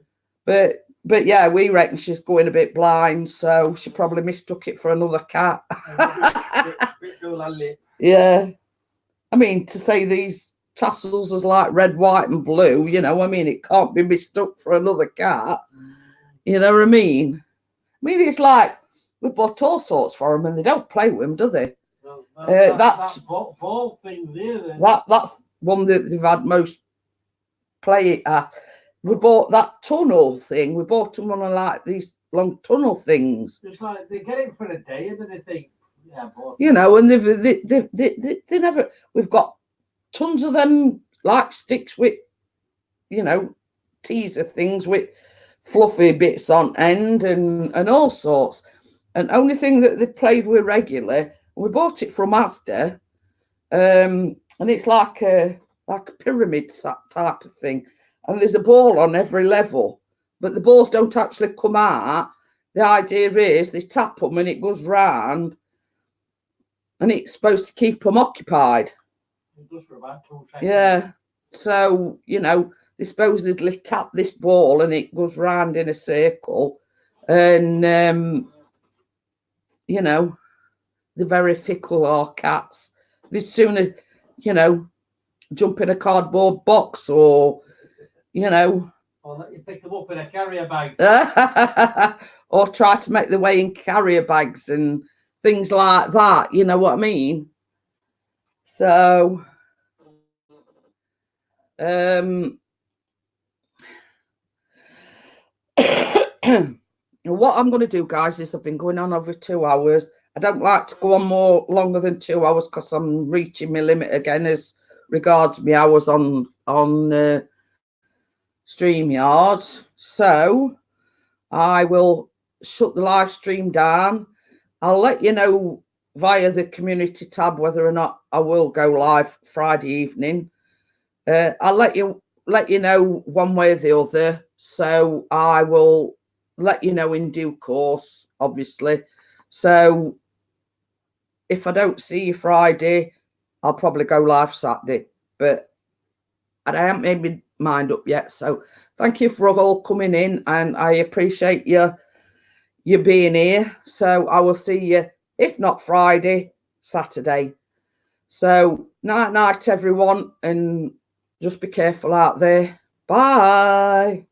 But yeah, we reckon she's going a bit blind, so she probably mistook it for another cat. Yeah. I mean, to say these tassels is like red, white and blue, you know, I mean, it can't be mistook for another cat. You know what I mean? I mean, it's like we bought all sorts for them, and they don't play with them, do they? Well, that ball thing there, then. That's one that they've had most play at. We bought that tunnel thing. We bought them on like these long tunnel things. It's like they get it for a day, and then they think, yeah, you know, and they never. We've got tons of them like sticks with, you know, teaser things with fluffy bits on end and all sorts. And only thing that they played with regularly, we bought it from Asda, and it's like a pyramid type of thing. And there's a ball on every level, but the balls don't actually come out. The idea is they tap them and it goes round, and it's supposed to keep them occupied. It does for about 2 seconds. Yeah. So, you know, they supposedly tap this ball and it goes round in a circle. And, you know, they're very fickle, our cats. They'd sooner, you know, jump in a cardboard box or, you know, or let you pick them up in a carrier bag. Or try to make their way in carrier bags and things like that. You know what I mean? So, what I'm going to do, guys, is I've been going on over 2 hours. I don't like to go on longer than 2 hours because I'm reaching my limit again as regards my hours on StreamYard. So I will shut the live stream down. I'll let you know via the community tab whether or not I will go live Friday evening. I'll let you let you know one way or the other. So I will let you know in due course, obviously. So if I don't see you Friday, I'll probably go live Saturday. But I haven't made my mind up yet. So thank you for all coming in, and I appreciate you being here. So I will see you, if not Friday, Saturday. So night, everyone, and just be careful out there. Bye.